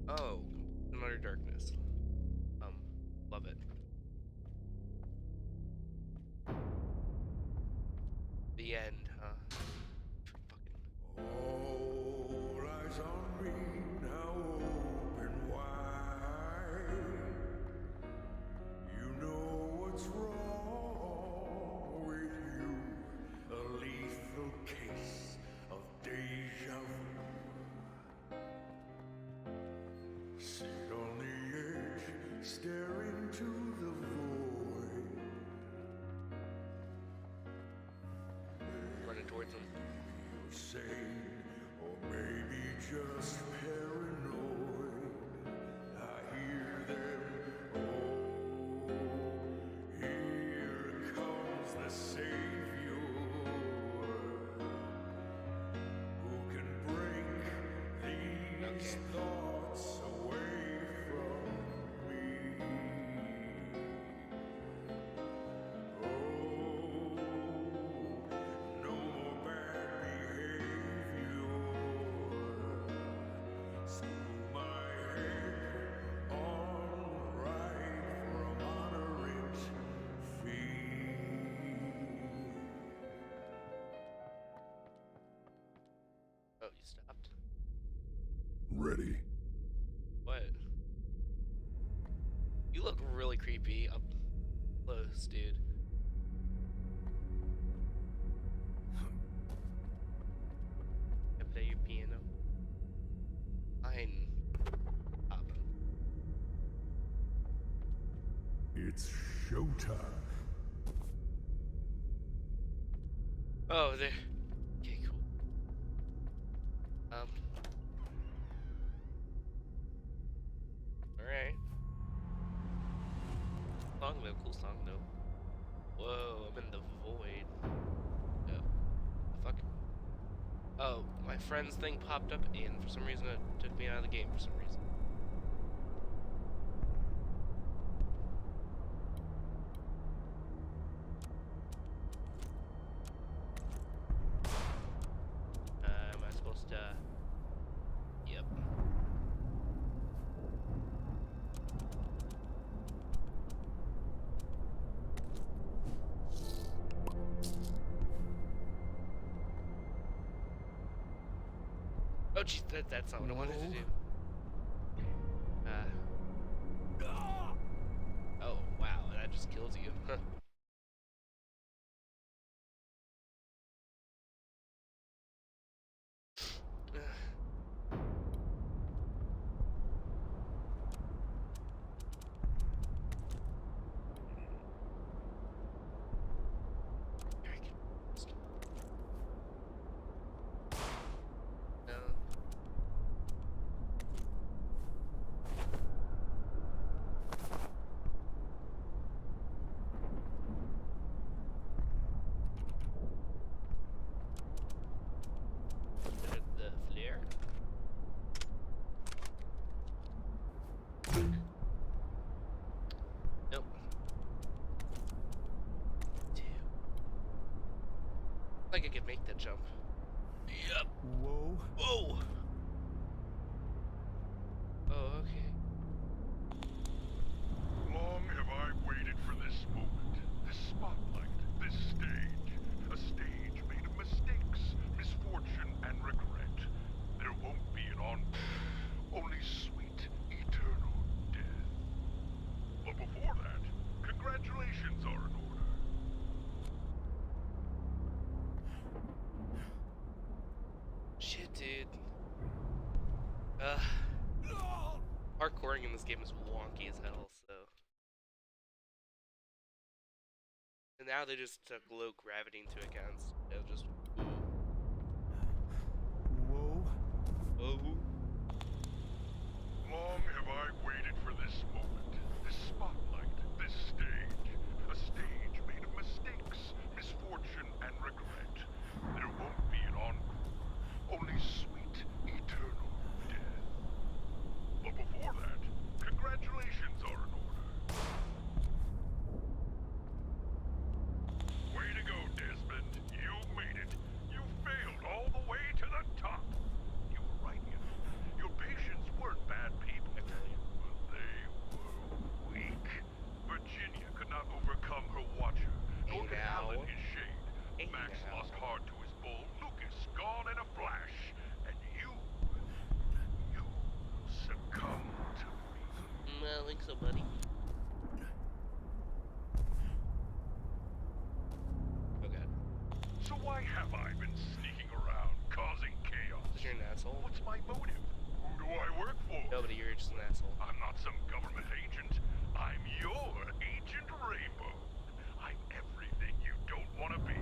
Oh, Another Darkness. Love it. The end, huh? Fucking. All eyes on me now, open wide. You know what's wrong with you. A lethal case of deja vu. Sit on the edge, staring to the void. Running towards him. Sane, or maybe just paranoid. I hear them. Oh, here comes the Savior, who can break these thoughts away from me. Oh, no more bad behavior. School my head on right from honorant feet. Oh, you stopped? Ready. What? You look really creepy up close, dude. It's showtime. Oh, there. Okay, cool. Alright. Song though, cool song though. Whoa, I'm in the void. Oh, the fuck? Oh, my friend's thing popped up and for some reason it took me out of the game for some reason. Am I supposed to... Yep. Oh jeez, that's not what I wanted to do. Oh wow, that just kills you. No. The flare. Nope. Two. Like I could make that jump. Yep. Whoa. Whoa. Oh, okay. Long have I waited for this moment, this spotlight, this stage. A stage made of mistakes, misfortune, and regret. There won't be an only sweet, eternal death. But before that, congratulations are in order. Shit, dude. Parkouring in this game is wonky as hell, so. And now they just took low gravity into account. They'll just. Whoa. Oh. Long have I waited for this moment, this spotlight, this stage. A stage made of mistakes, misfortune, and regret. There won't be an encore, only sweet, eternal death. But before that, congratulations are in order. Way to go, Desmond. You made it. You failed all the way to the top. You were right, you know. Your patients weren't bad people, but they were weak. Virginia could not overcome her watcher, nor could Now. Alan his shade. Max Now. lost hard to his bull. Lucas gone in a flash. And you succumbed to me. I think so, buddy. Oh god. So why have I been sneaking around, causing chaos? Because you're an asshole. What's my motive? Who do I work for? Nobody, you're just an asshole. I'm not some government agent. I'm your Agent Rainbow. I'm everything you don't want to be.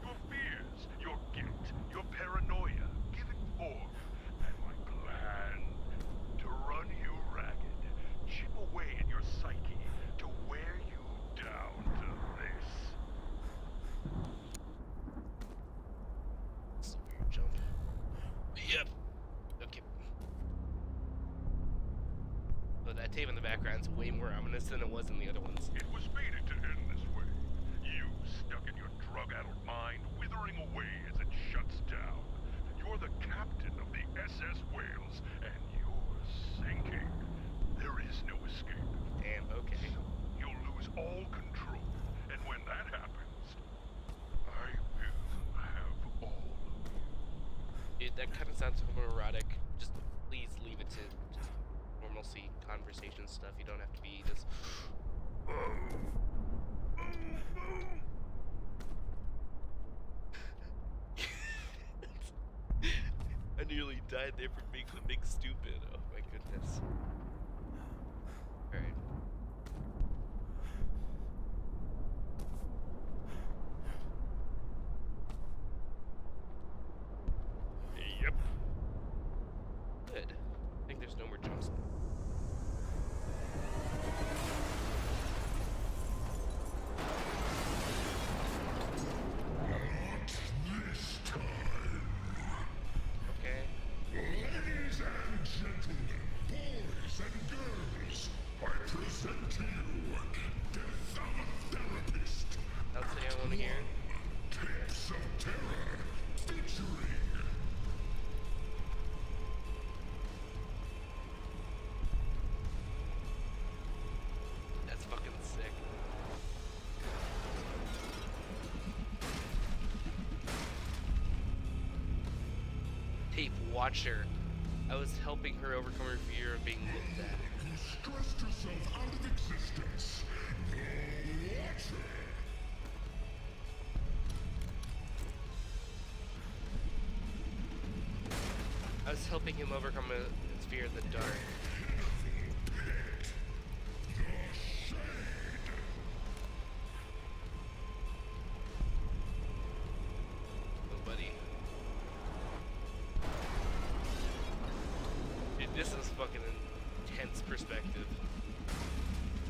Your fears, your guilt, your paranoia, giving form. And my plan to run you ragged, chip away at your psyche, to wear you down to this. It's a weird jump. Yep. Okay. Oh, that tape in the background's way more ominous than it was in the other ones. It was fated to end this way. You, stuck in your drug-addled mind, withering away as it shuts down. You're the captain of the SS Wales, and you're sinking. There is no escape. Damn, okay. You'll lose all control, and when that happens, I will have all of you. Dude, that kind of sounds homoerotic. Just please leave it to just normalcy, conversation stuff. You don't have to be this. I nearly died there for being the big stupid. Oh my goodness. Alright. Watcher. I was helping her overcome her fear of being looked at. You stressed yourself out of existence. The Watcher. I was helping him overcome his fear of the dark. Nobody. Dude, this is fucking intense perspective.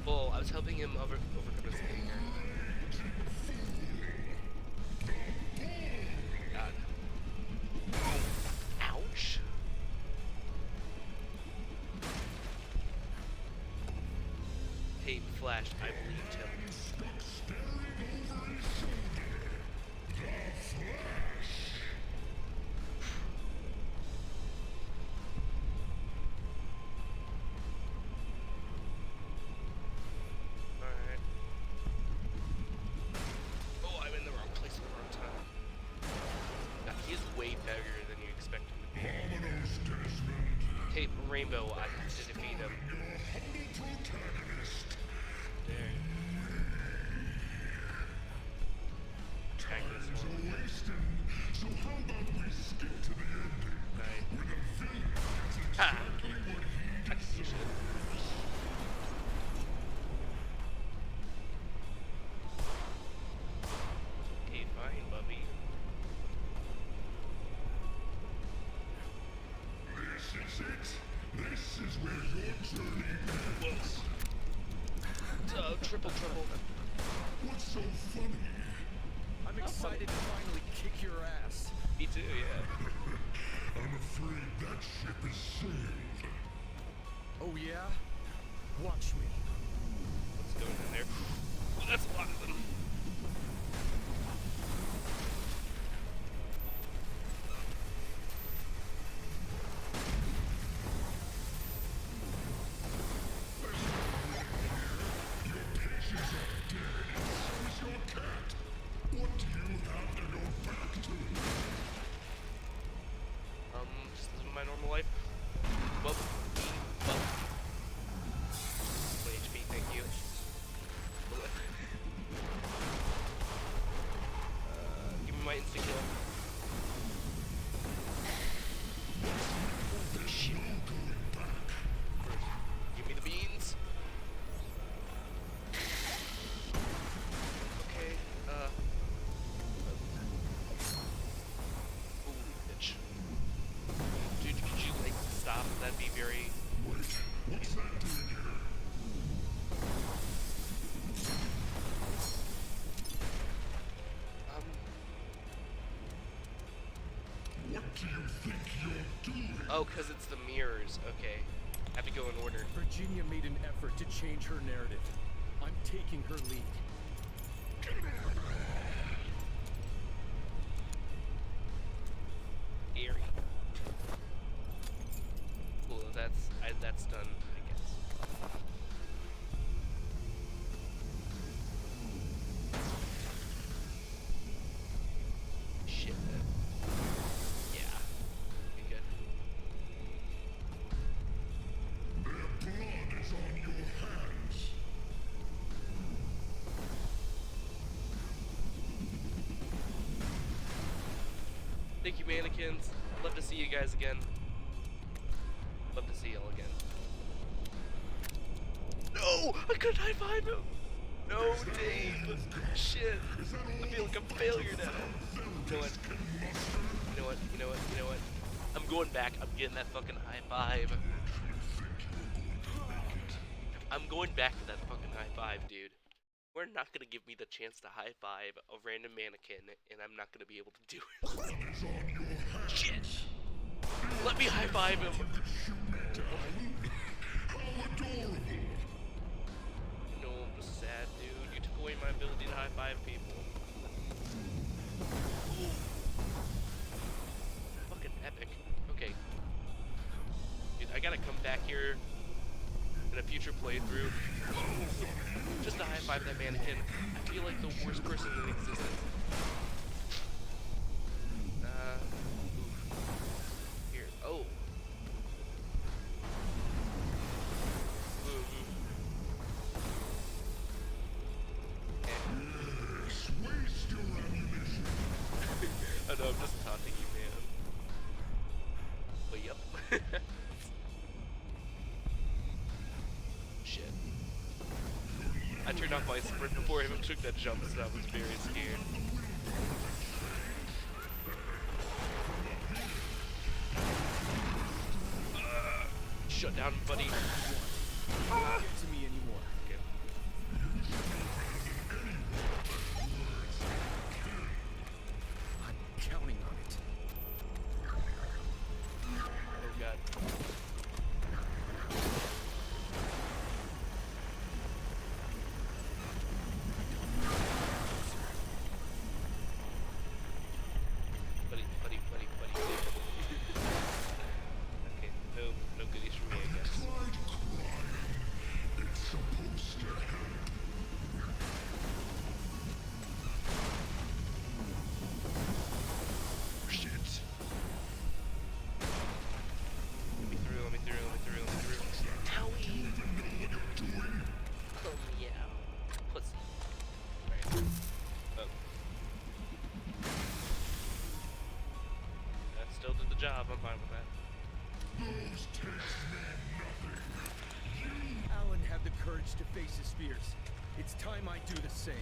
Well, I was helping him overcome his anger. God. Ouch. Tape flashed. I believed him. Alright. Oh, I'm in the wrong place at the wrong time. God, he's way bigger than you expect him to be. Tape Rainbow, I have to defeat him. There. Attack this one. So how about we skip to the ending? Right. With a villain Ha! exactly what he I can see shit. Okay, fine, Bubby. This is it. This is where your journey ends. Triple. What's so funny? I'm excited to finally kick your ass. Me too, yeah. I'm afraid that ship is sailed. Oh yeah? Watch me. What's going on there? Oh, that's a lot of them. Your patients are dead. So is your cat. What do you have to go back to? Just living my normal life. Bub. 20 HP, thank you. Give me my instant kill. Holy shit. First, give me the beans. Okay, Holy bitch. Dude, could you, like, stop? That'd be very... Wait, what's that doing here? What do you think you're doing? Oh, because it's the mirrors. Okay. Have to go in order. Virginia made an effort to change her narrative. I'm taking her lead. Eerie. Cool, that's done, I guess. Shit. Yeah. Okay, good. Their blood is on your hands. Thank you, mannequins. Love to see you guys again. Love to see y'all again. No! I couldn't high five him! No, Dave! Shit! I feel like a failure now. You know what? You know what? I'm going back. I'm getting that fucking high five. I'm going back to that fucking high five, dude. We're not gonna give me the chance to high five a random mannequin, and I'm not gonna be able to do it. Shit! Let me high five him! No, I'm just sad, dude. You took away my ability to high five people. Ooh. Fucking epic. Okay. Dude, I gotta come back here in a future playthrough just to high five that mannequin. I feel like the worst person in existence. Oof. Here. turned off my sprint before I even took that jump, so I was very scared. Shut down, buddy. Don't get to me anymore. Okay. I'm counting on it. Oh god. Buddy. Okay, no goodies from me, I guess. It's supposed to help. Shit. Let me through. Howie! Oh yeah. Pussy. Right. Oh. That still did the job, I'm fine with that. Those tapes mean nothing. Alan had the courage to face his fears. It's time I do the same.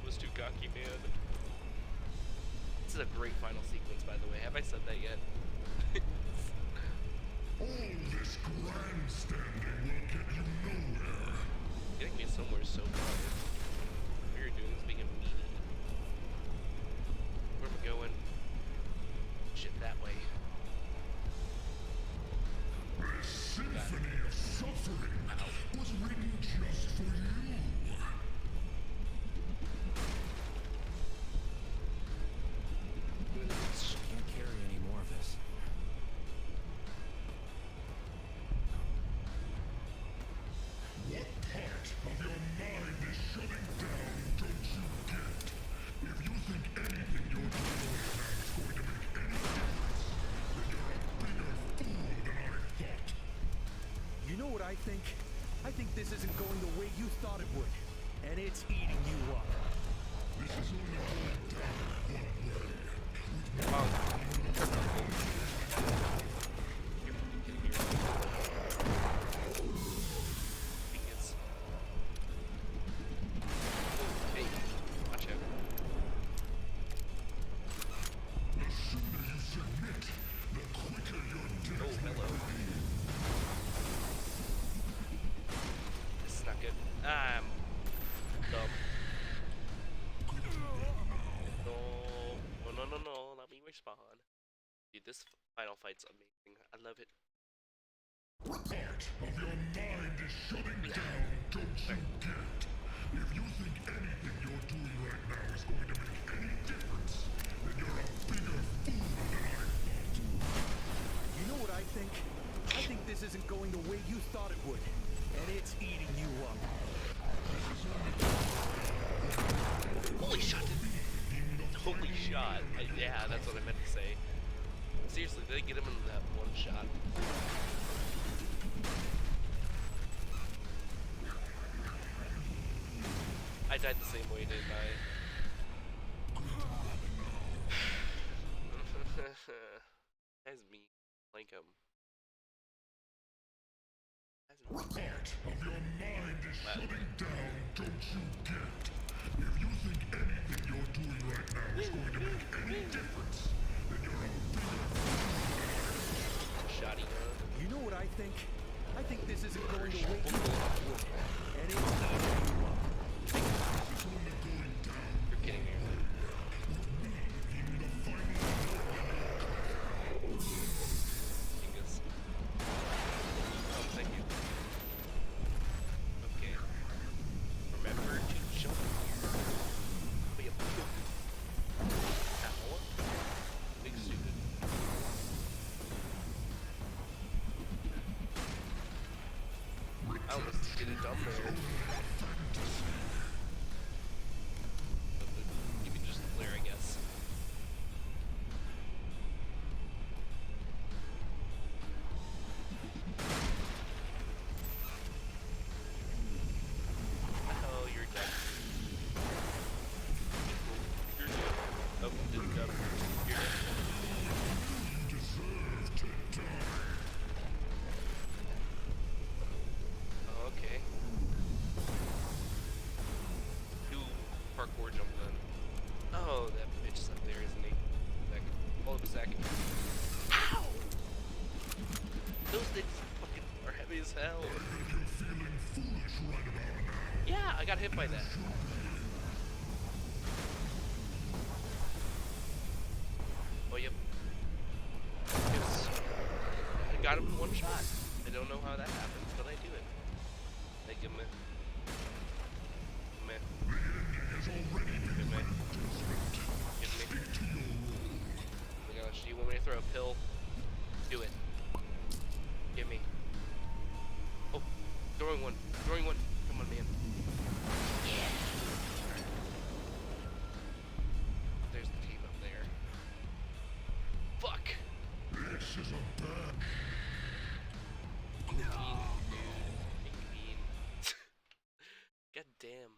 Was too cocky, man. This is a great final sequence, by the way. Have I said that yet? All this grandstanding will get you nowhere. Getting me somewhere so far. What you're doing is being a meanie. Where am I going? Shit, that way. This symphony of suffering was written just for you. Can't carry any more of this. What part of your mind is shutting down, don't you get? If you think anything you're doing right now is going to make any difference, then you're a bigger fool than I thought. You know what I think? I think this isn't going the way you thought it would. And it's eating you up. This is only going down one way. Because... Hey, watch out. The sooner you submit, the quicker your death Oh, hello. This is not good. I'm dumb. No, let me respond. Dude, this final fight's amazing. I love it. What part of your mind is shutting down, don't you get? If you think anything you're doing right now is going to make any difference, then you're a bigger fool than I thought. You know what I think? I think this isn't going the way you thought it would. And it's eating you up. Holy shot! Holy shot. Yeah, that's what I meant to say. Seriously, did they get him in that one shot? I died the same way, didn't I? That's me. Like him. That's me. What part of your mind is shutting down, don't you get? If you think anything you're doing right now is going to make any difference, then you're a bigger Shoddy, huh? You know what I think? I think this isn't going the way you thought it would. And it's eating you up. You're kidding me. Dingus. Oh, thank you. Okay. Remember to jump here. Be a ow. Big stupid. I almost did it dumb there. You can just clear, I guess. Oh, you're dead. You're dead. Oh, that bitch is up there, isn't he? Sec. Hold up a second. Ow! Those things fucking are heavy as hell. Yeah, I got hit by that. Oh, yep. Yes. I got him in one shot. I don't know how that happens, but I do it. Thank you, man. Man. Give me. Oh my gosh, do you want me to throw a pill? Do it. Give me. Oh, throwing one. Throwing one. Come on, man. Yeah. There's the team up there. Fuck. This is a bad. Bean, dude. Bean. God damn.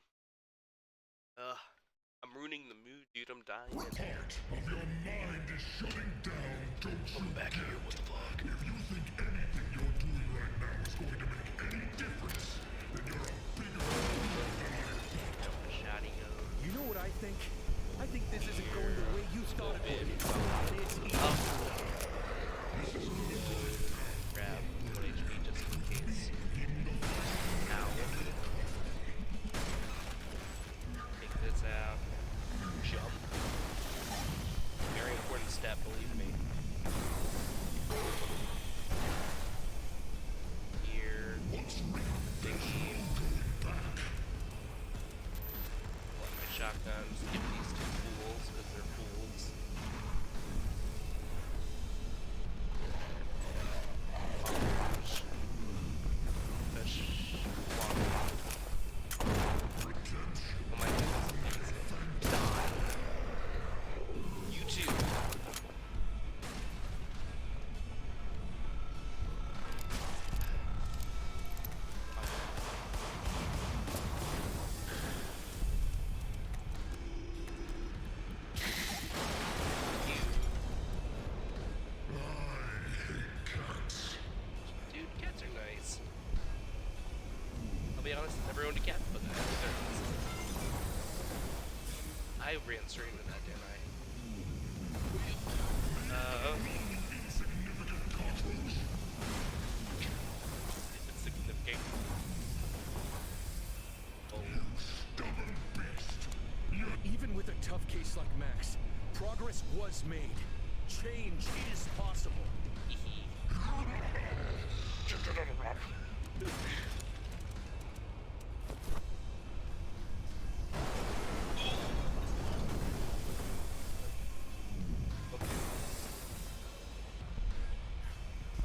I'm ruining the mood, dude. I'm dying. Part of your mind is shutting down. Don't Come back here. What the fuck? If you think anything you're doing right now is going to make any difference, then you're a bigger fool than I thought. Shotty go. You know what I think? I think this isn't going the way you thought it would. It's easy. Grab 1 HP just in case. Ow. Take this out. Jump. Very important step, believe me. Here. Thingy. Pull out my shotgun. Skip these two fools, because they're fools. You too. Dude, cats are nice. I'll be honest, never owned a cat, but they're nice. I ran straight into that, didn't I? Insignificant. Oh. Even with a tough case like Max, progress was made. Change is possible.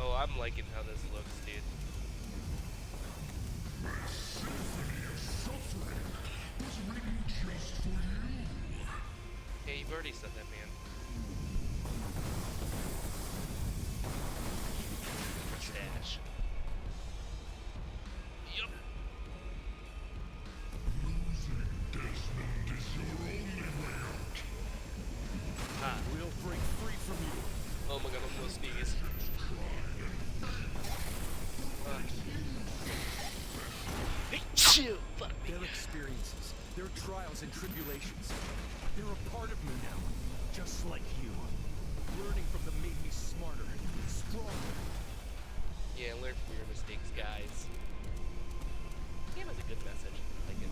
Oh, I'm liking how this looks, dude. Yeah, you've already said that, man. Stash. Yup. Ah. We'll break free from you. Oh my god, I'm gonna sneeze. Hey, chill, fuck me. Their experiences, their trials and tribulations, they're a part of me now. Just like you. Learning from them made me smarter, stronger. Yeah, learn from your mistakes, guys. Game has a good message. I like it.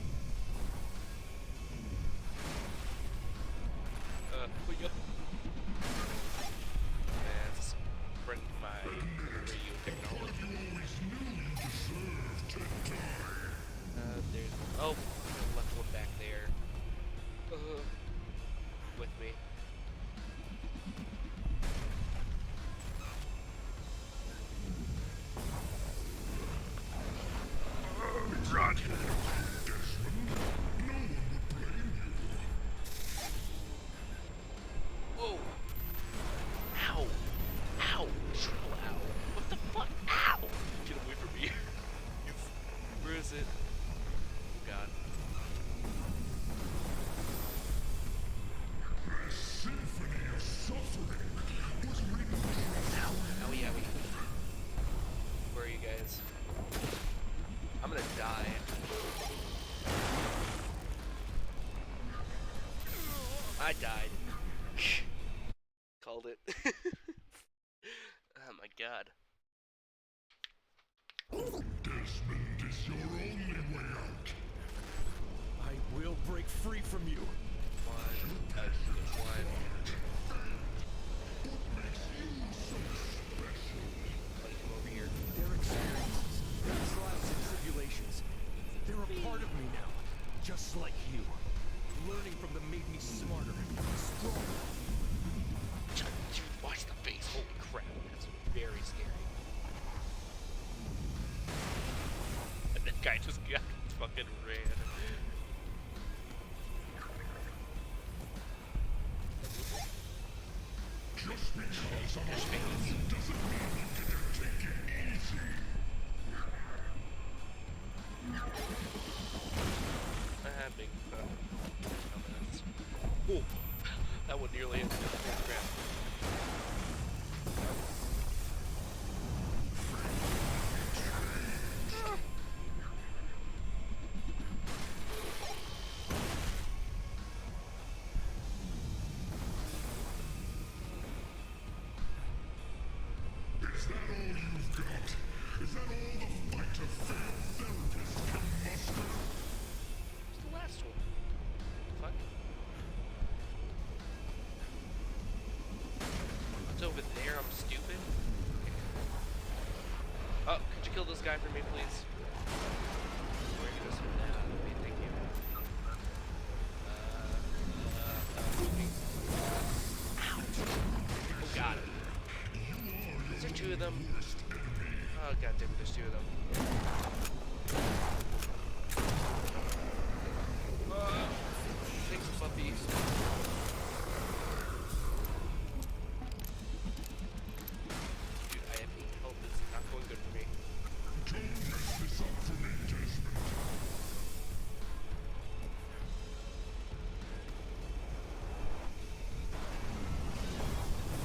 Wake up. That's friend my radio technology. There's oh, I left one back there. With me. I died. Called it. Oh my god. Desmond is your only way out. I will break free from you. One. What makes you so special? Let me come over here. Their experiences, their trials and tribulations. They're a part of me now, just like you. Learning from them made me smarter, stronger. Dude, watch the face. Holy crap. That's very scary. And that guy just got fucking ran. Just because I'm a man doesn't mean you get to take it easy. Big comments. Oh, that would nearly hit the crap. Is that all you've got? Is that all the fight to fail therapist can muster? What's the last one? Fuck. It's over there, I'm stupid. Oh, could you kill this guy for me, please? Where is it now? Okay, thank you. Oh, got it. Is there two of them? Oh, god damn it, there's two of them. Thanks, Buffy. Dude, I have 8 health. This is not going good for me. Don't mess this up for me, Desmond.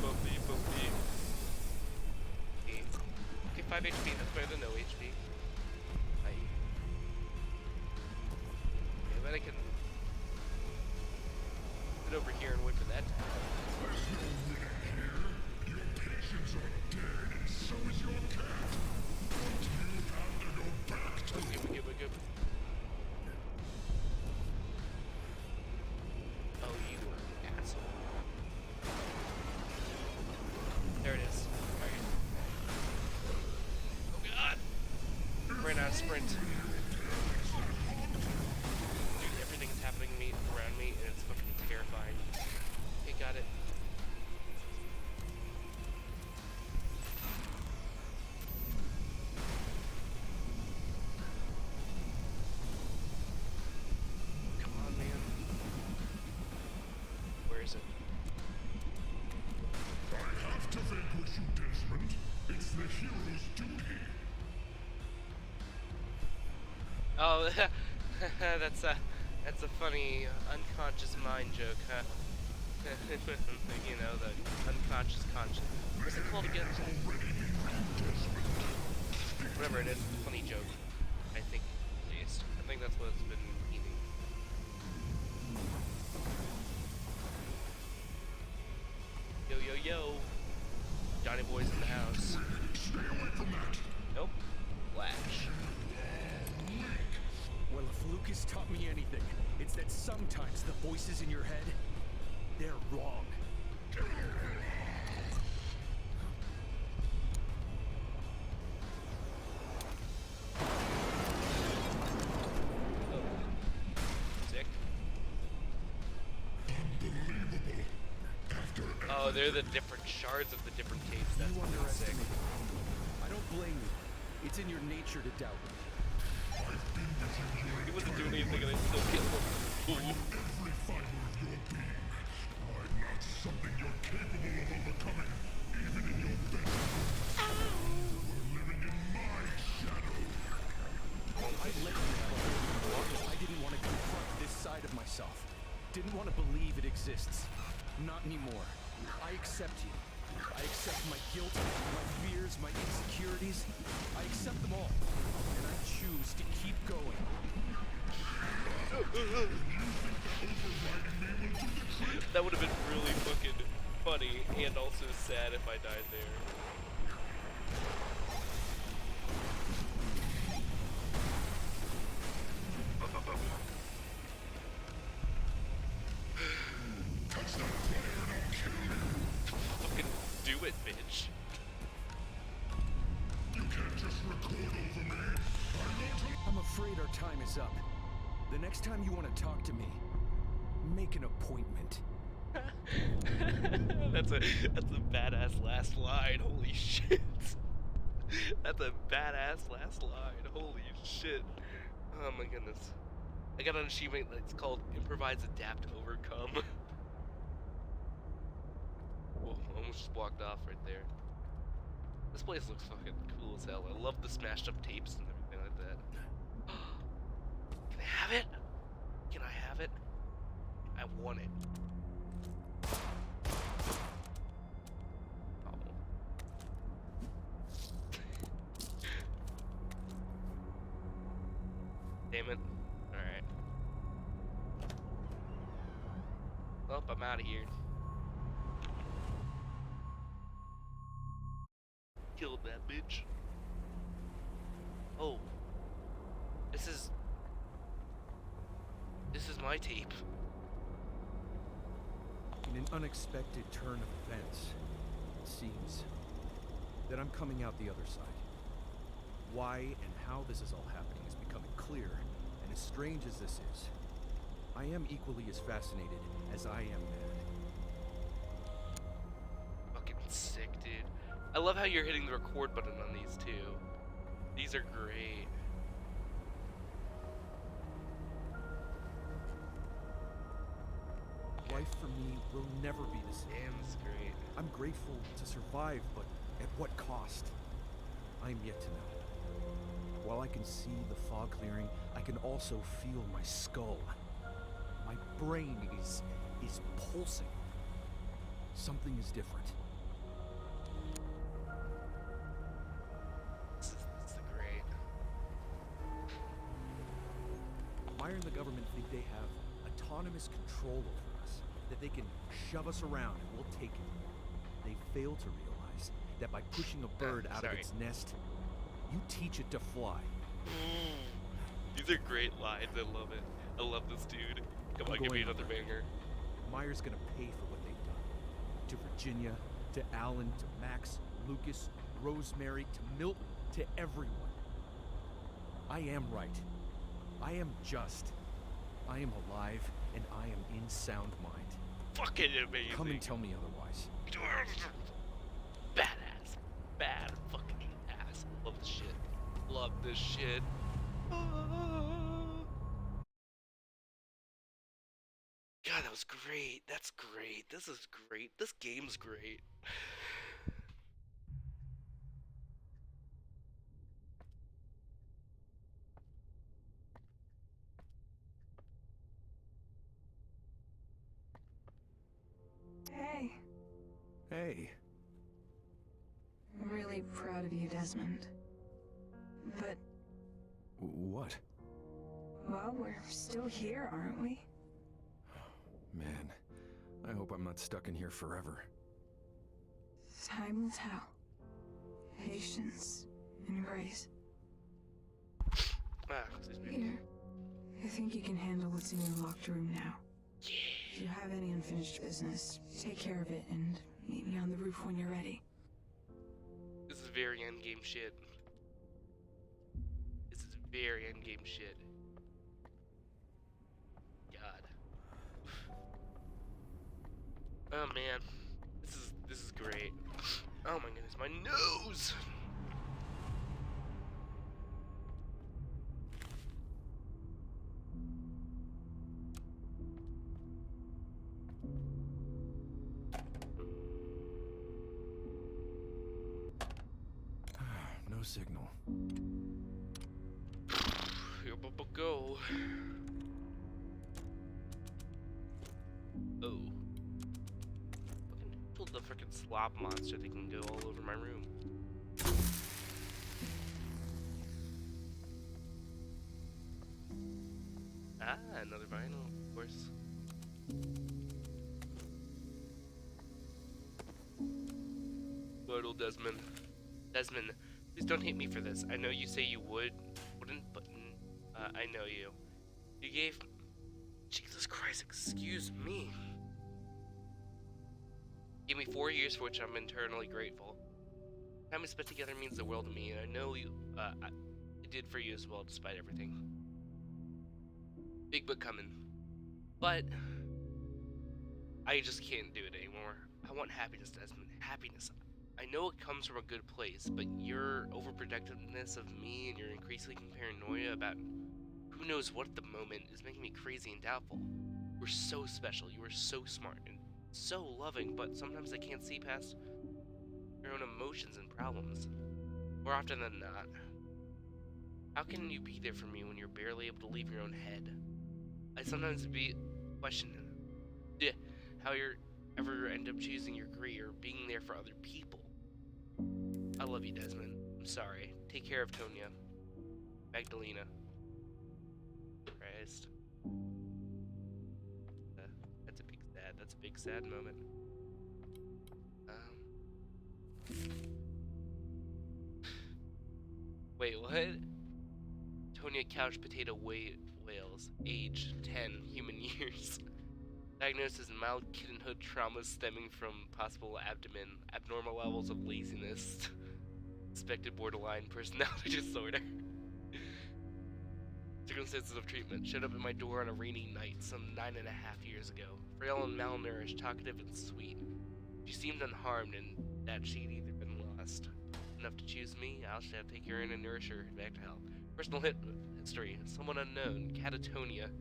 Buffy. Okay, 5 HP. That's better than no HP. I bet I can sit over here and wait for that to happen. There's no winning here. Your patients are dead, and so is your cat. But you have to go back to Good. Oh, you asshole. There it is. Alright. Oh god! Ran out of sprint. Dude, everything's happening to me around me, and it's fucking terrifying. Okay, got it. Come on, man. Where is it? I have to vanquish you, Desmond. It's the hero's duty. Oh, that's a funny unconscious mind joke, huh? You know, the unconscious conscious. What's it called again? Whatever it is, funny joke. I think, at least. I think that's what it's been meaning. Yo. Johnny Boy's in the house. Stay away from that. Nope. Flash. Well, if Lucas taught me anything, it's that sometimes the voices in your head, they're wrong. Sick. Unbelievable. After Oh, they're the different shards of the different tapes. That's You fucking sick. underestimate me. I don't blame you. It's in your nature to doubt. I've been with you your He wasn't doing anything and I still killed him. every fiber of your being. I'm not something you're capable of overcoming, even in your best. You're living in my shadow. I let you have a hold because I didn't want to confront this side of myself. Didn't want to believe it exists. Not anymore. I accept you. I accept my guilt, my fears, my insecurities. I accept them all. And I choose to keep going. That would have been really fucking funny and also sad if I died there. Fucking do it, bitch. I'm afraid our time is up. The next time you want to talk to me, make an appointment. That's a badass last line. Holy shit. That's a badass last line. Holy shit. Oh my goodness. I got an achievement that's called Improvise, Adapt, Overcome. Whoa, I almost just walked off right there. This place looks fucking cool as hell. I love the smashed up tapes and everything like that. Can I have it? Can I have it? I want it. Oh. Damn it. Alright. Well, I'm out of here. Killed that bitch. Oh. This is my tape. In an unexpected turn of events, it seems that I'm coming out the other side. Why and how this is all happening is becoming clear, and as strange as this is, I am equally as fascinated as I am mad. Fucking sick, dude. I love how you're hitting the record button on these too. These are great. Life for me will never be the same. Damn, this is great. I'm grateful to survive, but at what cost? I'm yet to know. While I can see the fog clearing, I can also feel my skull. My brain is pulsing. Something is different. This is great. Meyer and the government think they have autonomous control over us, that they can shove us around and we'll take it. They fail to realize that by pushing a bird out of Sorry. its nest, you teach it to fly. These are great lines. I love it. I love this dude. Come I'm on, give me going another over. banger. Meyer's gonna pay for what they've done. To Virginia, to Alan, to Max, Lucas, Rosemary, to Milton, to everyone. I am right. I am just. I am alive, and I am in sound mind. Fucking amazing. Come and tell me otherwise. Badass. Bad fucking ass. Love this shit. Love this shit. God, that was great. That's great. This is great. This game's great. Hey, Hey, I'm really proud of you, Desmond. But, what? well, we're still here, aren't we? Man, I hope I'm not stuck in here forever. Time will tell. Patience and grace. Ah, excuse me. Here, I think you can handle what's in your locked room now. If you have any unfinished business, take care of it and meet me on the roof when you're ready. This is very endgame shit. This is very endgame shit. God. Oh man, this is great. Oh my goodness, my nose. No signal. Here, go. Oh. Fucking pulled the frickin' slop monster that can go all over my room. Ah, another vinyl, of course. Idle Desmond. Desmond, please don't hate me for this. I know you say you wouldn't, but I know you. You gave... Jesus Christ, excuse me. Gave me 4 years for which I'm eternally grateful. Time we spent together means the world to me, and I know you, I did for you as well, despite everything. Big but coming. But... I just can't do it anymore. I want happiness, Desmond. Happiness. I know it comes from a good place, but your overprotectiveness of me and your increasing paranoia about who knows what at the moment is making me crazy and doubtful. You were so special, you were so smart, and so loving, but sometimes I can't see past your own emotions and problems. More often than not. How can you be there for me when you're barely able to leave your own head? I sometimes question how you ever end up choosing your career, being there for other people. I love you, Desmond. I'm sorry. Take care of Tonya. Magdalena. Christ. That's a big sad moment. Wait, what? Tonya Couch Potato Wales. Age 10 human years. Diagnosis mild kittenhood trauma stemming from possible abnormal levels of laziness. Suspected borderline personality disorder. Circumstances of treatment. Showed up at my door on a rainy night some 9.5 years ago. Frail and malnourished, talkative and sweet. She seemed unharmed and that she'd either been lost. Enough to choose me, I'll just have to take her in and nourish her back to health. Personal history. Someone unknown. Catatonia.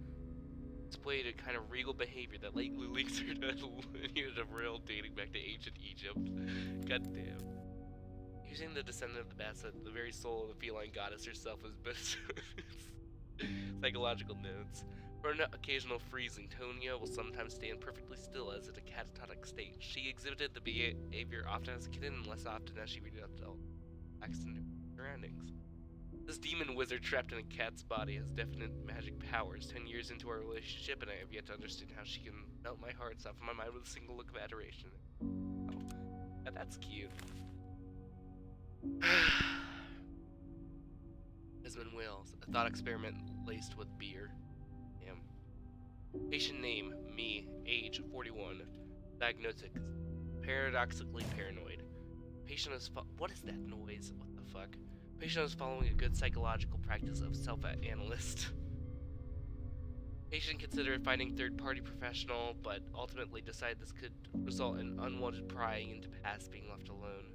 Displayed a kind of regal behavior that likely links her to a lineage of royal dating back to ancient Egypt. Goddamn. Using the descendant of the Basset, the very soul of the feline goddess herself was best psychological notes. For an occasional freezing, Tonya will sometimes stand perfectly still as in a catatonic state. She exhibited the behavior often as a kitten and less often as she reached adult accident surroundings. This demon wizard trapped in a cat's body has definite magic powers. 10 years into our relationship, and I have yet to understand how she can melt my heart, soften my mind with a single look of adoration. Oh, that's cute. Desmond Wales, a thought experiment laced with beer. Damn. Patient name, me. Age, 41. Diagnosis, paradoxically paranoid. Patient is what is that noise? What the fuck? Patient is following a good psychological practice of self-analyst. Patient considered finding third-party professional, but ultimately decided this could result in unwanted prying into past being left alone.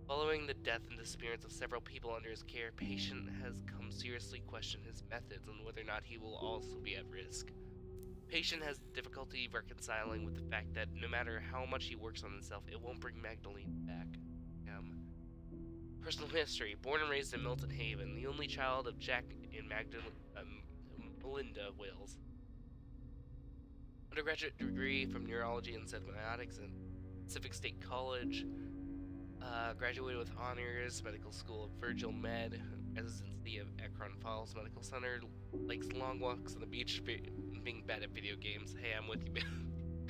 Following the death and disappearance of several people under his care, Patient has come seriously question his methods and whether or not he will also be at risk. Patient has difficulty reconciling with the fact that no matter how much he works on himself, it won't bring Magdalene back. Personal history. Born and raised in Milton Haven, the only child of Jack and Melinda Wales. Undergraduate degree from neurology and semiotics in Pacific State College. Graduated with honors, medical school of Virgil Med, residency of Akron Falls Medical Center, likes long walks on the beach, being bad at video games. Hey, I'm with you, man.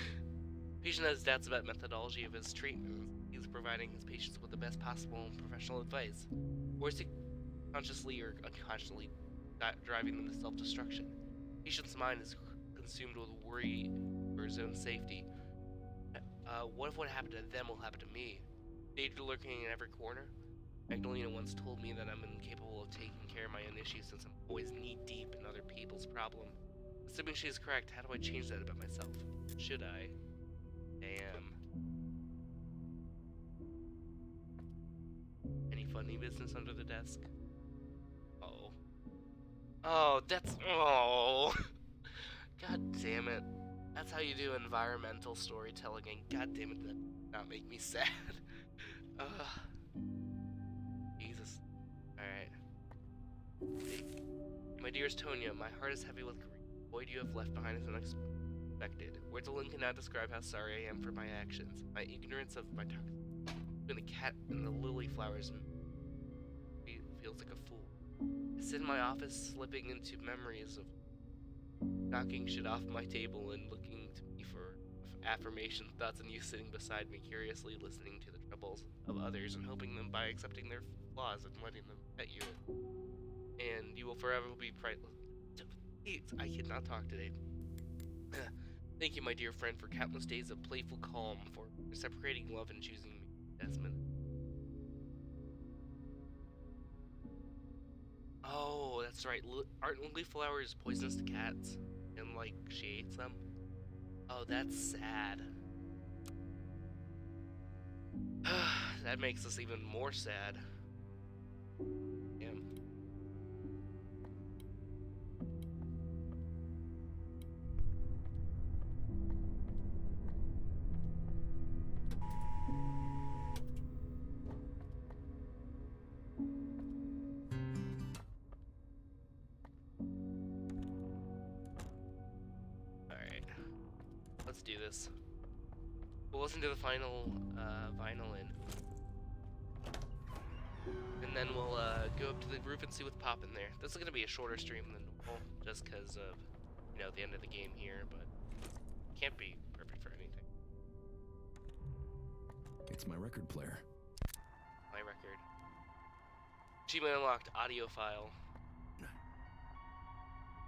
Patient has doubts about methodology of his treatment. He's providing his patients with the best possible professional advice. Or is he consciously or unconsciously driving them to self-destruction? Patient's mind is consumed with worry for his own safety. What if what happened to them will happen to me? Danger lurking in every corner? Magdalena once told me that I'm incapable of taking care of my own issues since I'm always knee-deep in other people's problems. Assuming she is correct, how do I change that about myself? Should I? Damn. Any funny business under the desk? Oh. Oh, that's... Oh! God damn it. That's how you do environmental storytelling, and god damn it, that did not make me sad. Jesus. Alright. My dearest Tonya, my heart is heavy with grief. The void you have left behind is unexpected. Words alone cannot describe how sorry I am for my actions. My ignorance of my talk between the cat and the lily flowers feels like a fool. I sit in my office, slipping into memories of knocking shit off my table and looking to me for affirmation thoughts and you sitting beside me, curiously listening to the troubles of others and hoping them by accepting their flaws and letting them at you. And you will forever be priceless. I cannot talk today. Thank you, my dear friend, for countless days of playful calm, for separating love and choosing me, Desmond. Oh, that's right. Aren't lily flowers poisonous to cats? And, like, she ate them? Oh, that's sad. That makes us even more sad. Damn. Alright. Let's do this. We'll listen to the final vinyl and then we'll go up to the roof and see what's popping there. This is gonna be a shorter stream than normal, just because of, you know, the end of the game here, but can't be perfect for anything. It's my record player. My record. Achievement unlocked, audio file.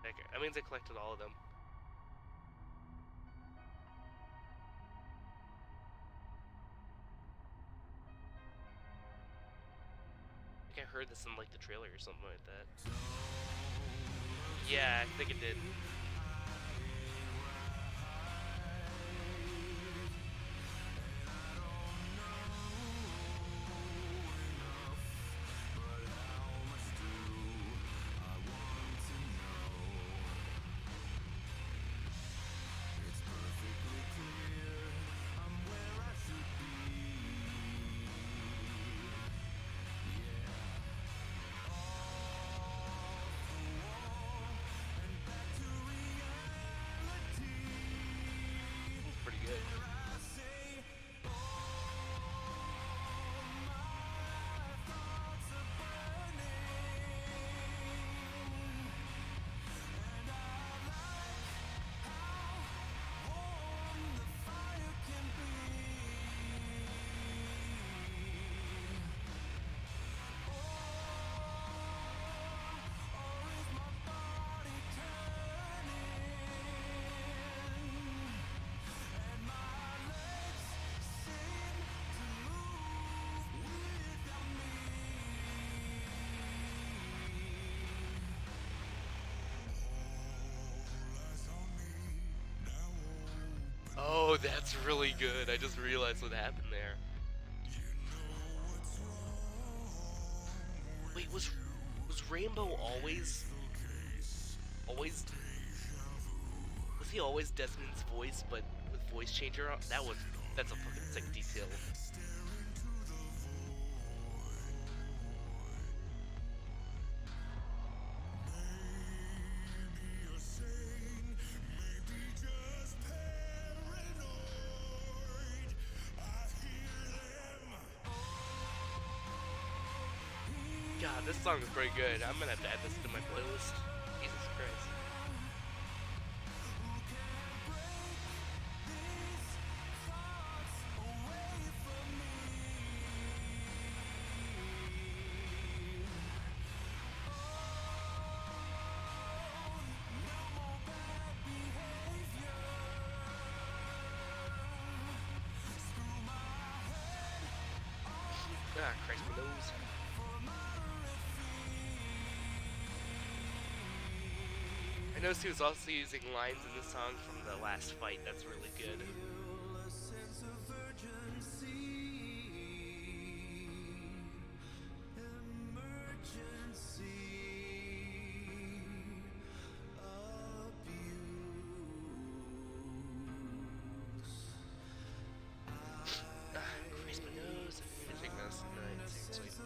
Okay, that means I collected all of them. I think I heard this in like the trailer or something like that. Yeah, I think it did. Pretty good. Oh, that's really good. I just realized what happened there. Wait, was Rainbow always was he always Desmond's voice, but with voice changer on? That's a fucking sick detail. God, this song is pretty good. I'm gonna have to add this to my playlist. Jesus Christ. Ah, Christ, my nose. I noticed he was also using lines in the song from the last fight. That's really good. Christ, my nose. I need to take this tonight, seriously.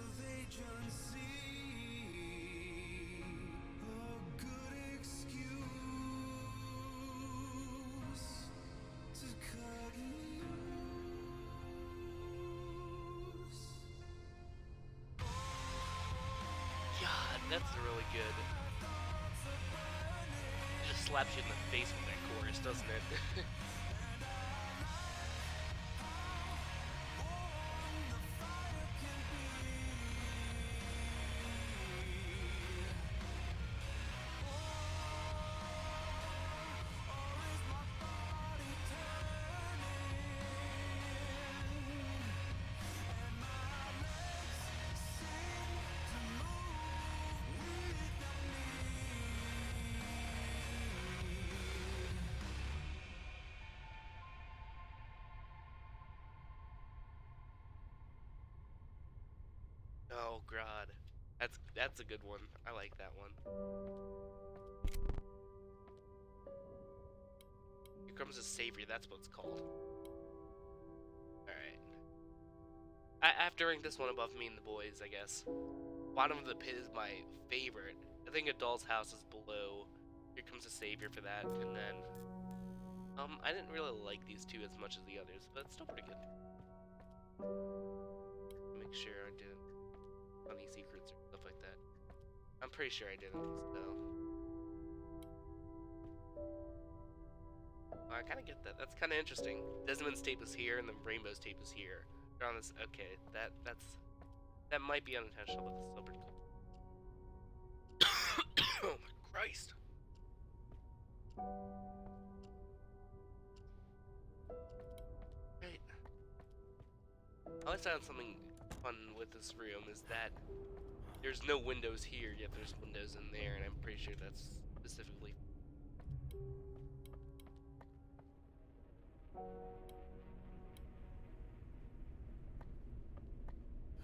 God, that's really good. It just slaps you in the face with that chorus, doesn't it? Oh god. That's a good one. I like that one. Here comes a savior, that's what it's called. Alright. I have to rank this one above Me and the Boys, I guess. Bottom of the Pit is my favorite. I think A Doll's House is below Here Comes a Savior for that, and then I didn't really like these two as much as the others, but it's still pretty good. Make sure I didn't funny secrets or stuff like that. I'm pretty sure I didn't, so. I kind of get that. That's kind of interesting. Desmond's tape is here, and then Rainbow's tape is here. They're on this. Okay, that might be unintentional, but it's still pretty cool. Oh my Christ! Right. I always found something fun with this room is that there's no windows here, yet there's windows in there, and I'm pretty sure that's specifically.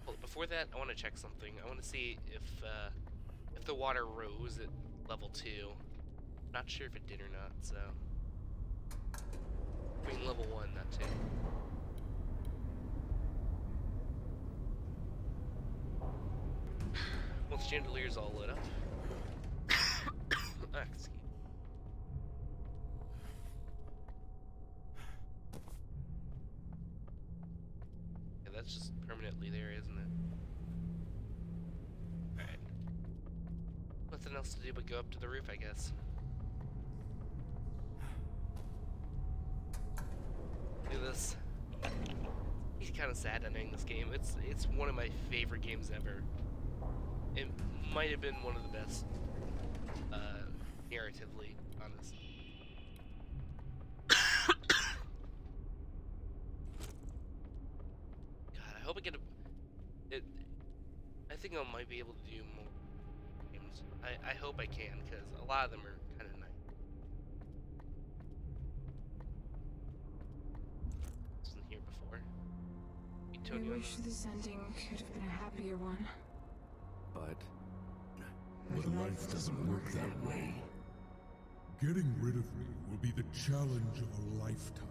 Well, before that, I want to check something. I want to see if the water rose at level 2. Not sure if it did or not, so. I mean, level 1, not 2. Once chandelier's all lit up. Excuse me. Yeah, that's just permanently there, isn't it? Alright. Nothing else to do but go up to the roof, I guess. Look at this. He's kind of sad ending this game. It's one of my favorite games ever. It might have been one of the best, narratively, honestly. God, I hope I get I think I might be able to do more games. I hope I can, because a lot of them are kind of nice. This wasn't here before. I wish this ending could have been a happier one. But But life doesn't work that way. Getting rid of me will be the challenge of a lifetime.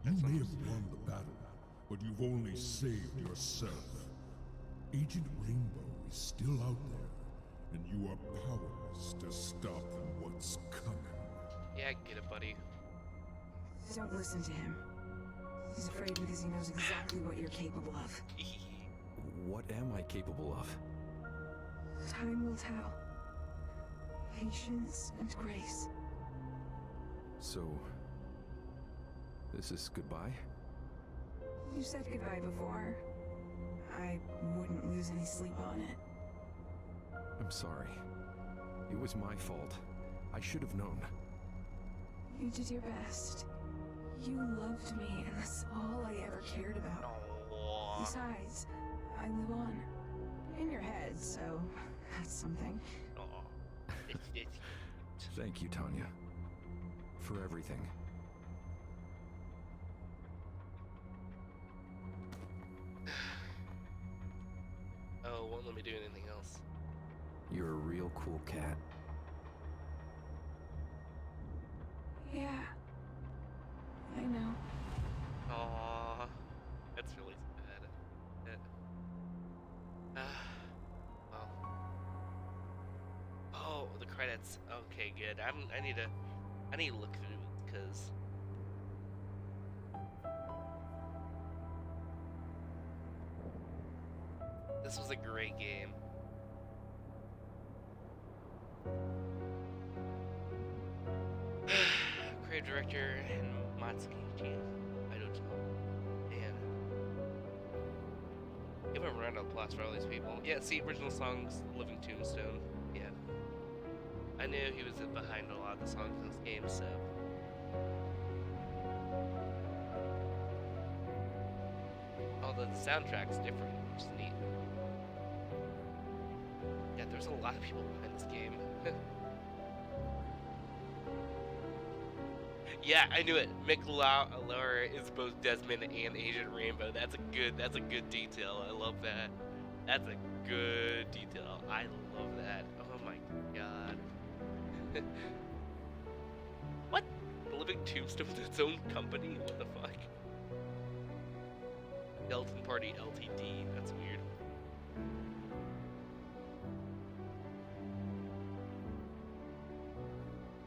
You may have won the battle, but you've only saved yourself. Agent Rainbow is still out there, and you are powerless to stop what's coming. Yeah, I get it, buddy. Don't listen to him. He's afraid because he knows exactly what you're capable of. what am I capable of? Time will tell. Patience and grace. So, this is goodbye? You said goodbye before. I wouldn't lose any sleep on it. I'm sorry. It was my fault. I should have known. You did your best. You loved me, and that's all I ever cared about. Besides, I live on. In your head, so that's something. Thank you, Tanya. For everything. Oh, won't let me do anything else. You're a real cool cat. Yeah. I know. Aww, that's really sad. Well. Oh, the credits. Okay, good. I need to look through it because this was a great game. Creative director and Matsuki. I don't know. Man. Give a round of applause for all these people. Yeah, see, original songs, Living Tombstone. Yeah. I knew he was behind a lot of the songs in this game, so. Although the soundtrack's different, which is neat. Yeah, there's a lot of people behind this game. Yeah, I knew it. Mick Laura is both Desmond and Agent Rainbow. That's a good detail. I love that. That's a good detail. I love that. Oh my god. What? The Living Tombstone's its own company? What the fuck? Skeleton Party Ltd. That's weird.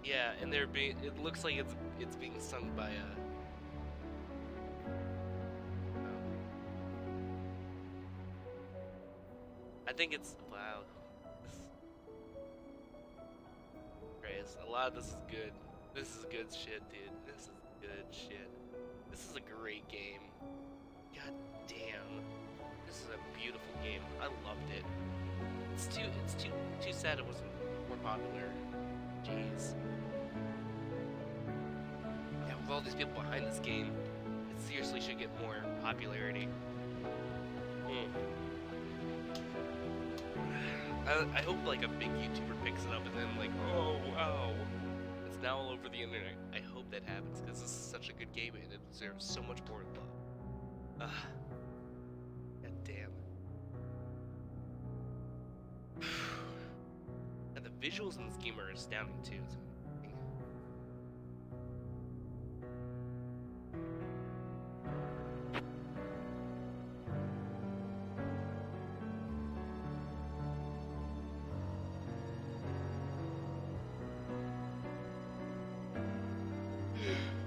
Yeah, and they're being. It looks like it's being sung by a. I think it's wow. Grace, a lot of this is good. This is good shit, dude. This is good shit. This is a great game. God damn. This is a beautiful game. I loved it. It's too sad it wasn't more popular. Jeez. Yeah, with all these people behind this game, it seriously should get more popularity. I hope like a big YouTuber picks it up and then like, oh wow, it's now all over the internet. I hope that happens because this is such a good game and it deserves so much more love. God damn. And the visuals in this game are astounding too.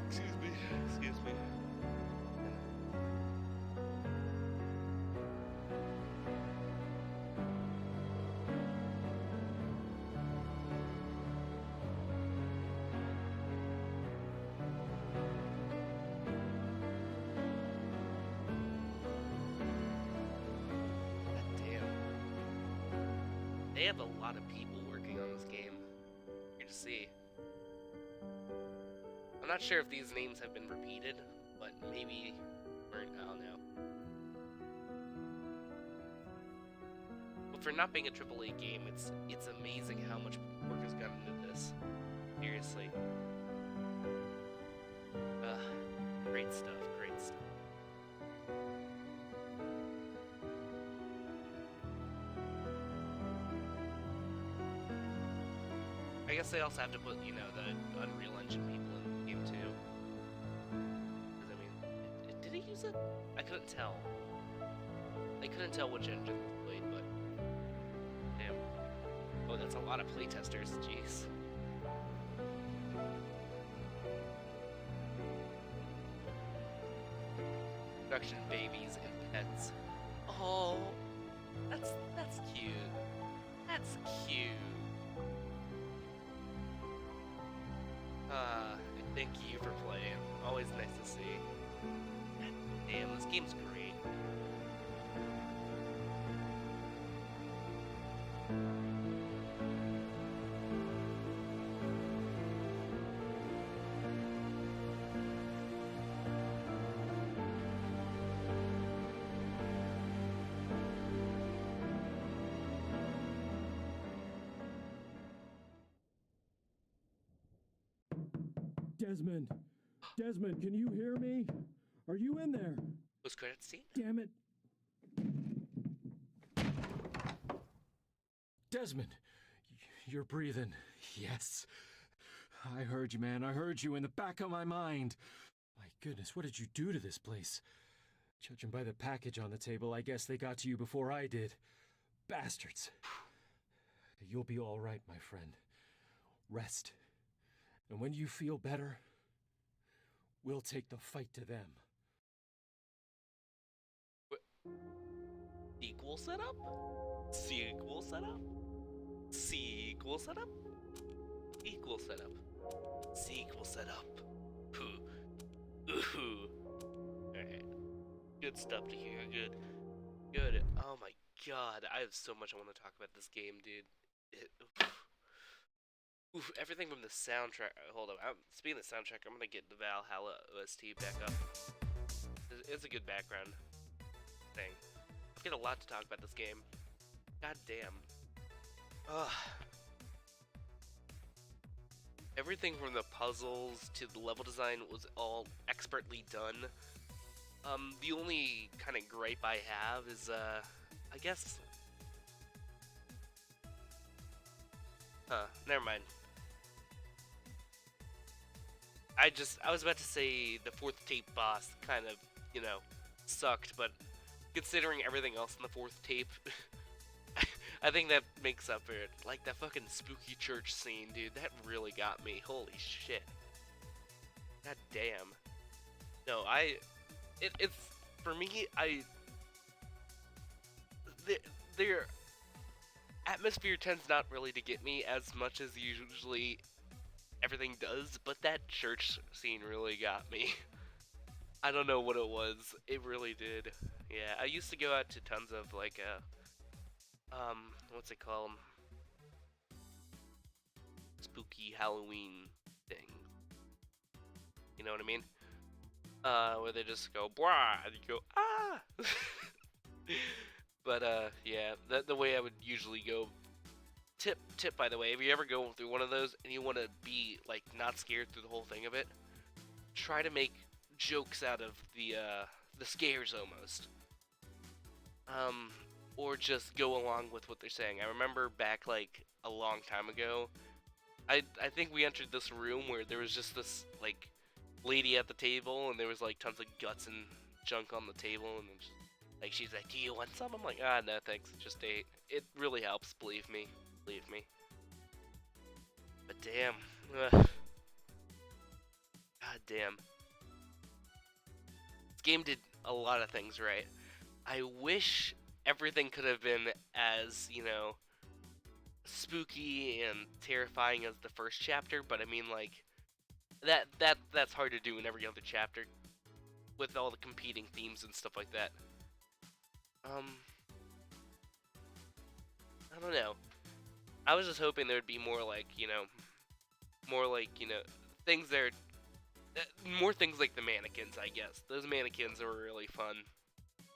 It's amazing. Excuse me. God damn. They have a lot of people working on this game. Here to see. I'm not sure if these names have been repeated, but maybe, or I don't know. But for not being a AAA game, it's amazing how much work has gone into this. Seriously. Great stuff, great stuff. I guess they also have to put, you know, the Unreal Engine people in the game too. Because, I mean, did he use it? I couldn't tell. I couldn't tell which engine was played, but... Damn. Oh, that's a lot of playtesters, jeez. Production babies and pets. Oh, that's cute. That's cute. Thank you for playing. Always nice to see. God damn, this game's great. Desmond! Desmond, can you hear me? Are you in there? Post credit scene? Damn it. Desmond! You're breathing. Yes. I heard you, man. I heard you in the back of my mind. My goodness, what did you do to this place? Judging by the package on the table, I guess they got to you before I did. Bastards. You'll be all right, my friend. Rest. And when you feel better, we'll take the fight to them. Sequel setup? Sequel setup? Sequel setup? Equal setup. Sequel setup. Ooh. Alright. Good stuff to hear. Good. Oh my god. I have so much I want to talk about this game, dude. Everything from the soundtrack. Hold on. Speaking of the soundtrack, I'm gonna get the Valhalla OST back up. It's a good background thing. I've got a lot to talk about this game. God damn. Ugh. Everything from the puzzles to the level design was all expertly done. The only kind of gripe I have is, I guess, Never mind. I was about to say the fourth tape boss kind of, you know, sucked, but considering everything else in the fourth tape, I think that makes up for it. Like that fucking spooky church scene, dude, that really got me. Holy shit. God damn. No, it's, for me, their atmosphere tends not really to get me as much as usually everything does, but that church scene really got me. I don't know what it was. It really did. Yeah, I used to go out to tons of like what's it called? Spooky Halloween thing. You know what I mean? Where they just go brah and you go ah. But yeah, the way I would usually go. Tip by the way, if you ever go through one of those and you want to be like not scared through the whole thing of it, try to make jokes out of the scares almost. Or just go along with what they're saying. I remember back like a long time ago, I think we entered this room where there was just this like lady at the table and there was like tons of guts and junk on the table and just, like she's like, "Do you want some?" I'm like, "Ah, no thanks, just ate." It really helps, believe me. But damn. Ugh. God damn. This game did a lot of things right. I wish everything could have been as, you know, spooky and terrifying as the first chapter, but I mean like that's hard to do in every other chapter with all the competing themes and stuff like that. I don't know. I was just hoping there would be more like, you know, things that are, more things like the mannequins, I guess. Those mannequins are really fun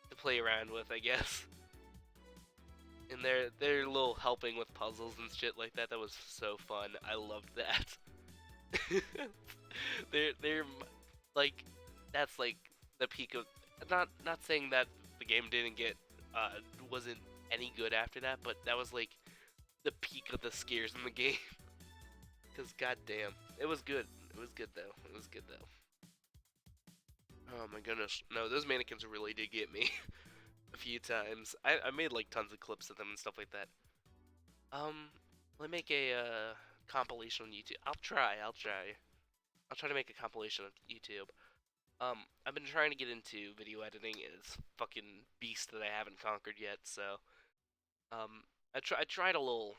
to play around with, I guess. And they're little helping with puzzles and shit like that. That was so fun. I loved that. they're like, that's like the peak of, not saying that the game didn't get wasn't any good after that, but that was like the peak of the scares in the game. Cause goddamn, it was good. It was good though. Oh my goodness. No, those mannequins really did get me a few times. I made like tons of clips of them and stuff like that. Let me make a compilation on YouTube. I'll try to make a compilation on YouTube. I've been trying to get into video editing. It's fucking beast that I haven't conquered yet. So, I tried a little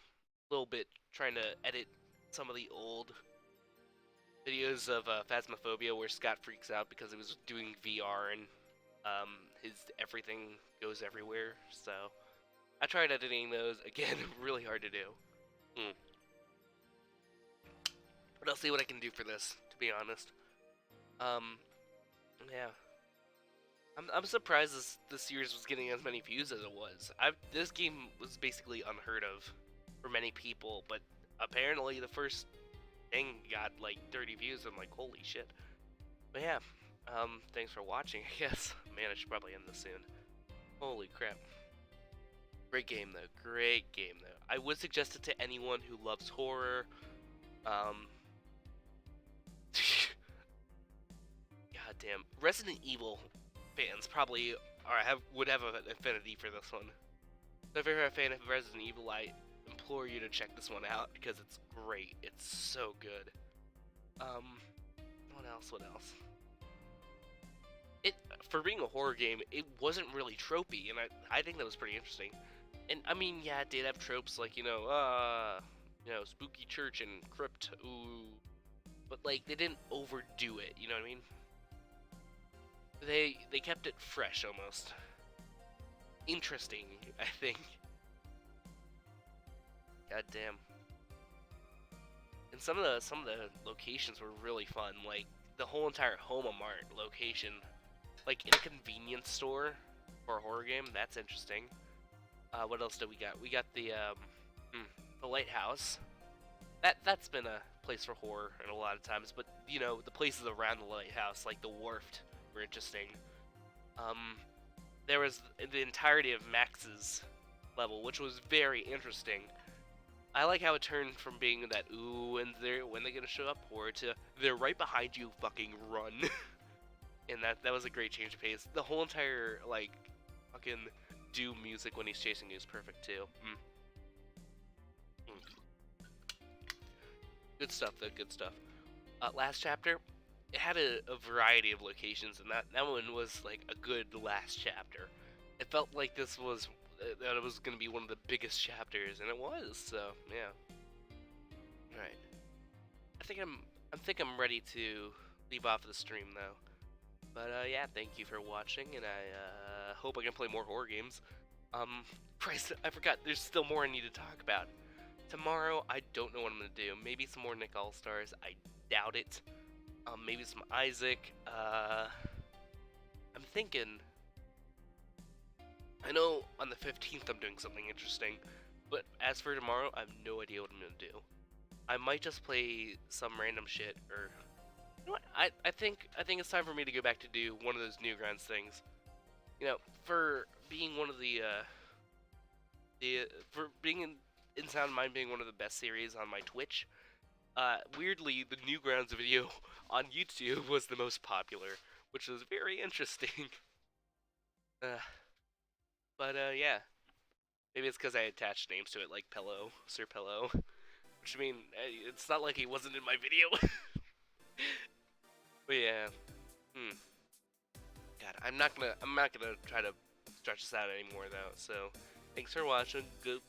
bit trying to edit some of the old videos of Phasmophobia where Scott freaks out because he was doing VR and his everything goes everywhere. So I tried editing those. Again, really hard to do. But I'll see what I can do for this, to be honest. Yeah. I'm surprised this series was getting as many views as it was. This game was basically unheard of for many people, but apparently the first thing got like 30 views. I'm like, holy shit. But yeah, thanks for watching, I guess. Man, I should probably end this soon. Holy crap. Great game though, I would suggest it to anyone who loves horror. Goddamn, Resident Evil fans probably would have an affinity for this one. So if you're a fan of Resident Evil, I implore you to check this one out because it's great. It's so good. What else? For being a horror game, it wasn't really tropey, and I think that was pretty interesting. And I mean, yeah, it did have tropes like, you know, spooky church and crypt, ooh. But like, they didn't overdo it, you know what I mean? They kept it fresh almost. Interesting, I think. God damn. And some of the locations were really fun, like the whole entire Homamart location. Like in a convenience store for a horror game, that's interesting. What else did we got? We got the lighthouse. That's been a place for horror in a lot of times, but you know, the places around the lighthouse, like the Wharfed, were interesting. There was the entirety of Max's level, which was very interesting. I like how it turned from being that ooh and they're when they're gonna show up or to they're right behind you, fucking run. And that was a great change of pace. The whole entire like fucking Doom music when he's chasing you is perfect too. Good stuff though, good stuff. Last chapter, it had a variety of locations, and that one was like a good last chapter. It felt like this was that it was gonna be one of the biggest chapters, and it was. So yeah. All right. I think I'm ready to leave off the stream though. But yeah, thank you for watching, and I hope I can play more horror games. Christ, I forgot. There's still more I need to talk about. Tomorrow, I don't know what I'm gonna do. Maybe some more Nick All Stars. I doubt it. Maybe some Isaac. I'm thinking. I know on the 15th I'm doing something interesting, but as for tomorrow, I have no idea what I'm gonna do. I might just play some random shit, or you know what? I think it's time for me to go back to do one of those Newgrounds things. You know, for being one of for being in Sound Mind being one of the best series on my Twitch. Weirdly, the Newgrounds video on YouTube was the most popular, which was very interesting. But yeah, maybe it's because I attached names to it, like Pello, Sir Pello. Which I mean, it's not like he wasn't in my video. But yeah, God, I'm not gonna try to stretch this out anymore though. So, thanks for watching. Good.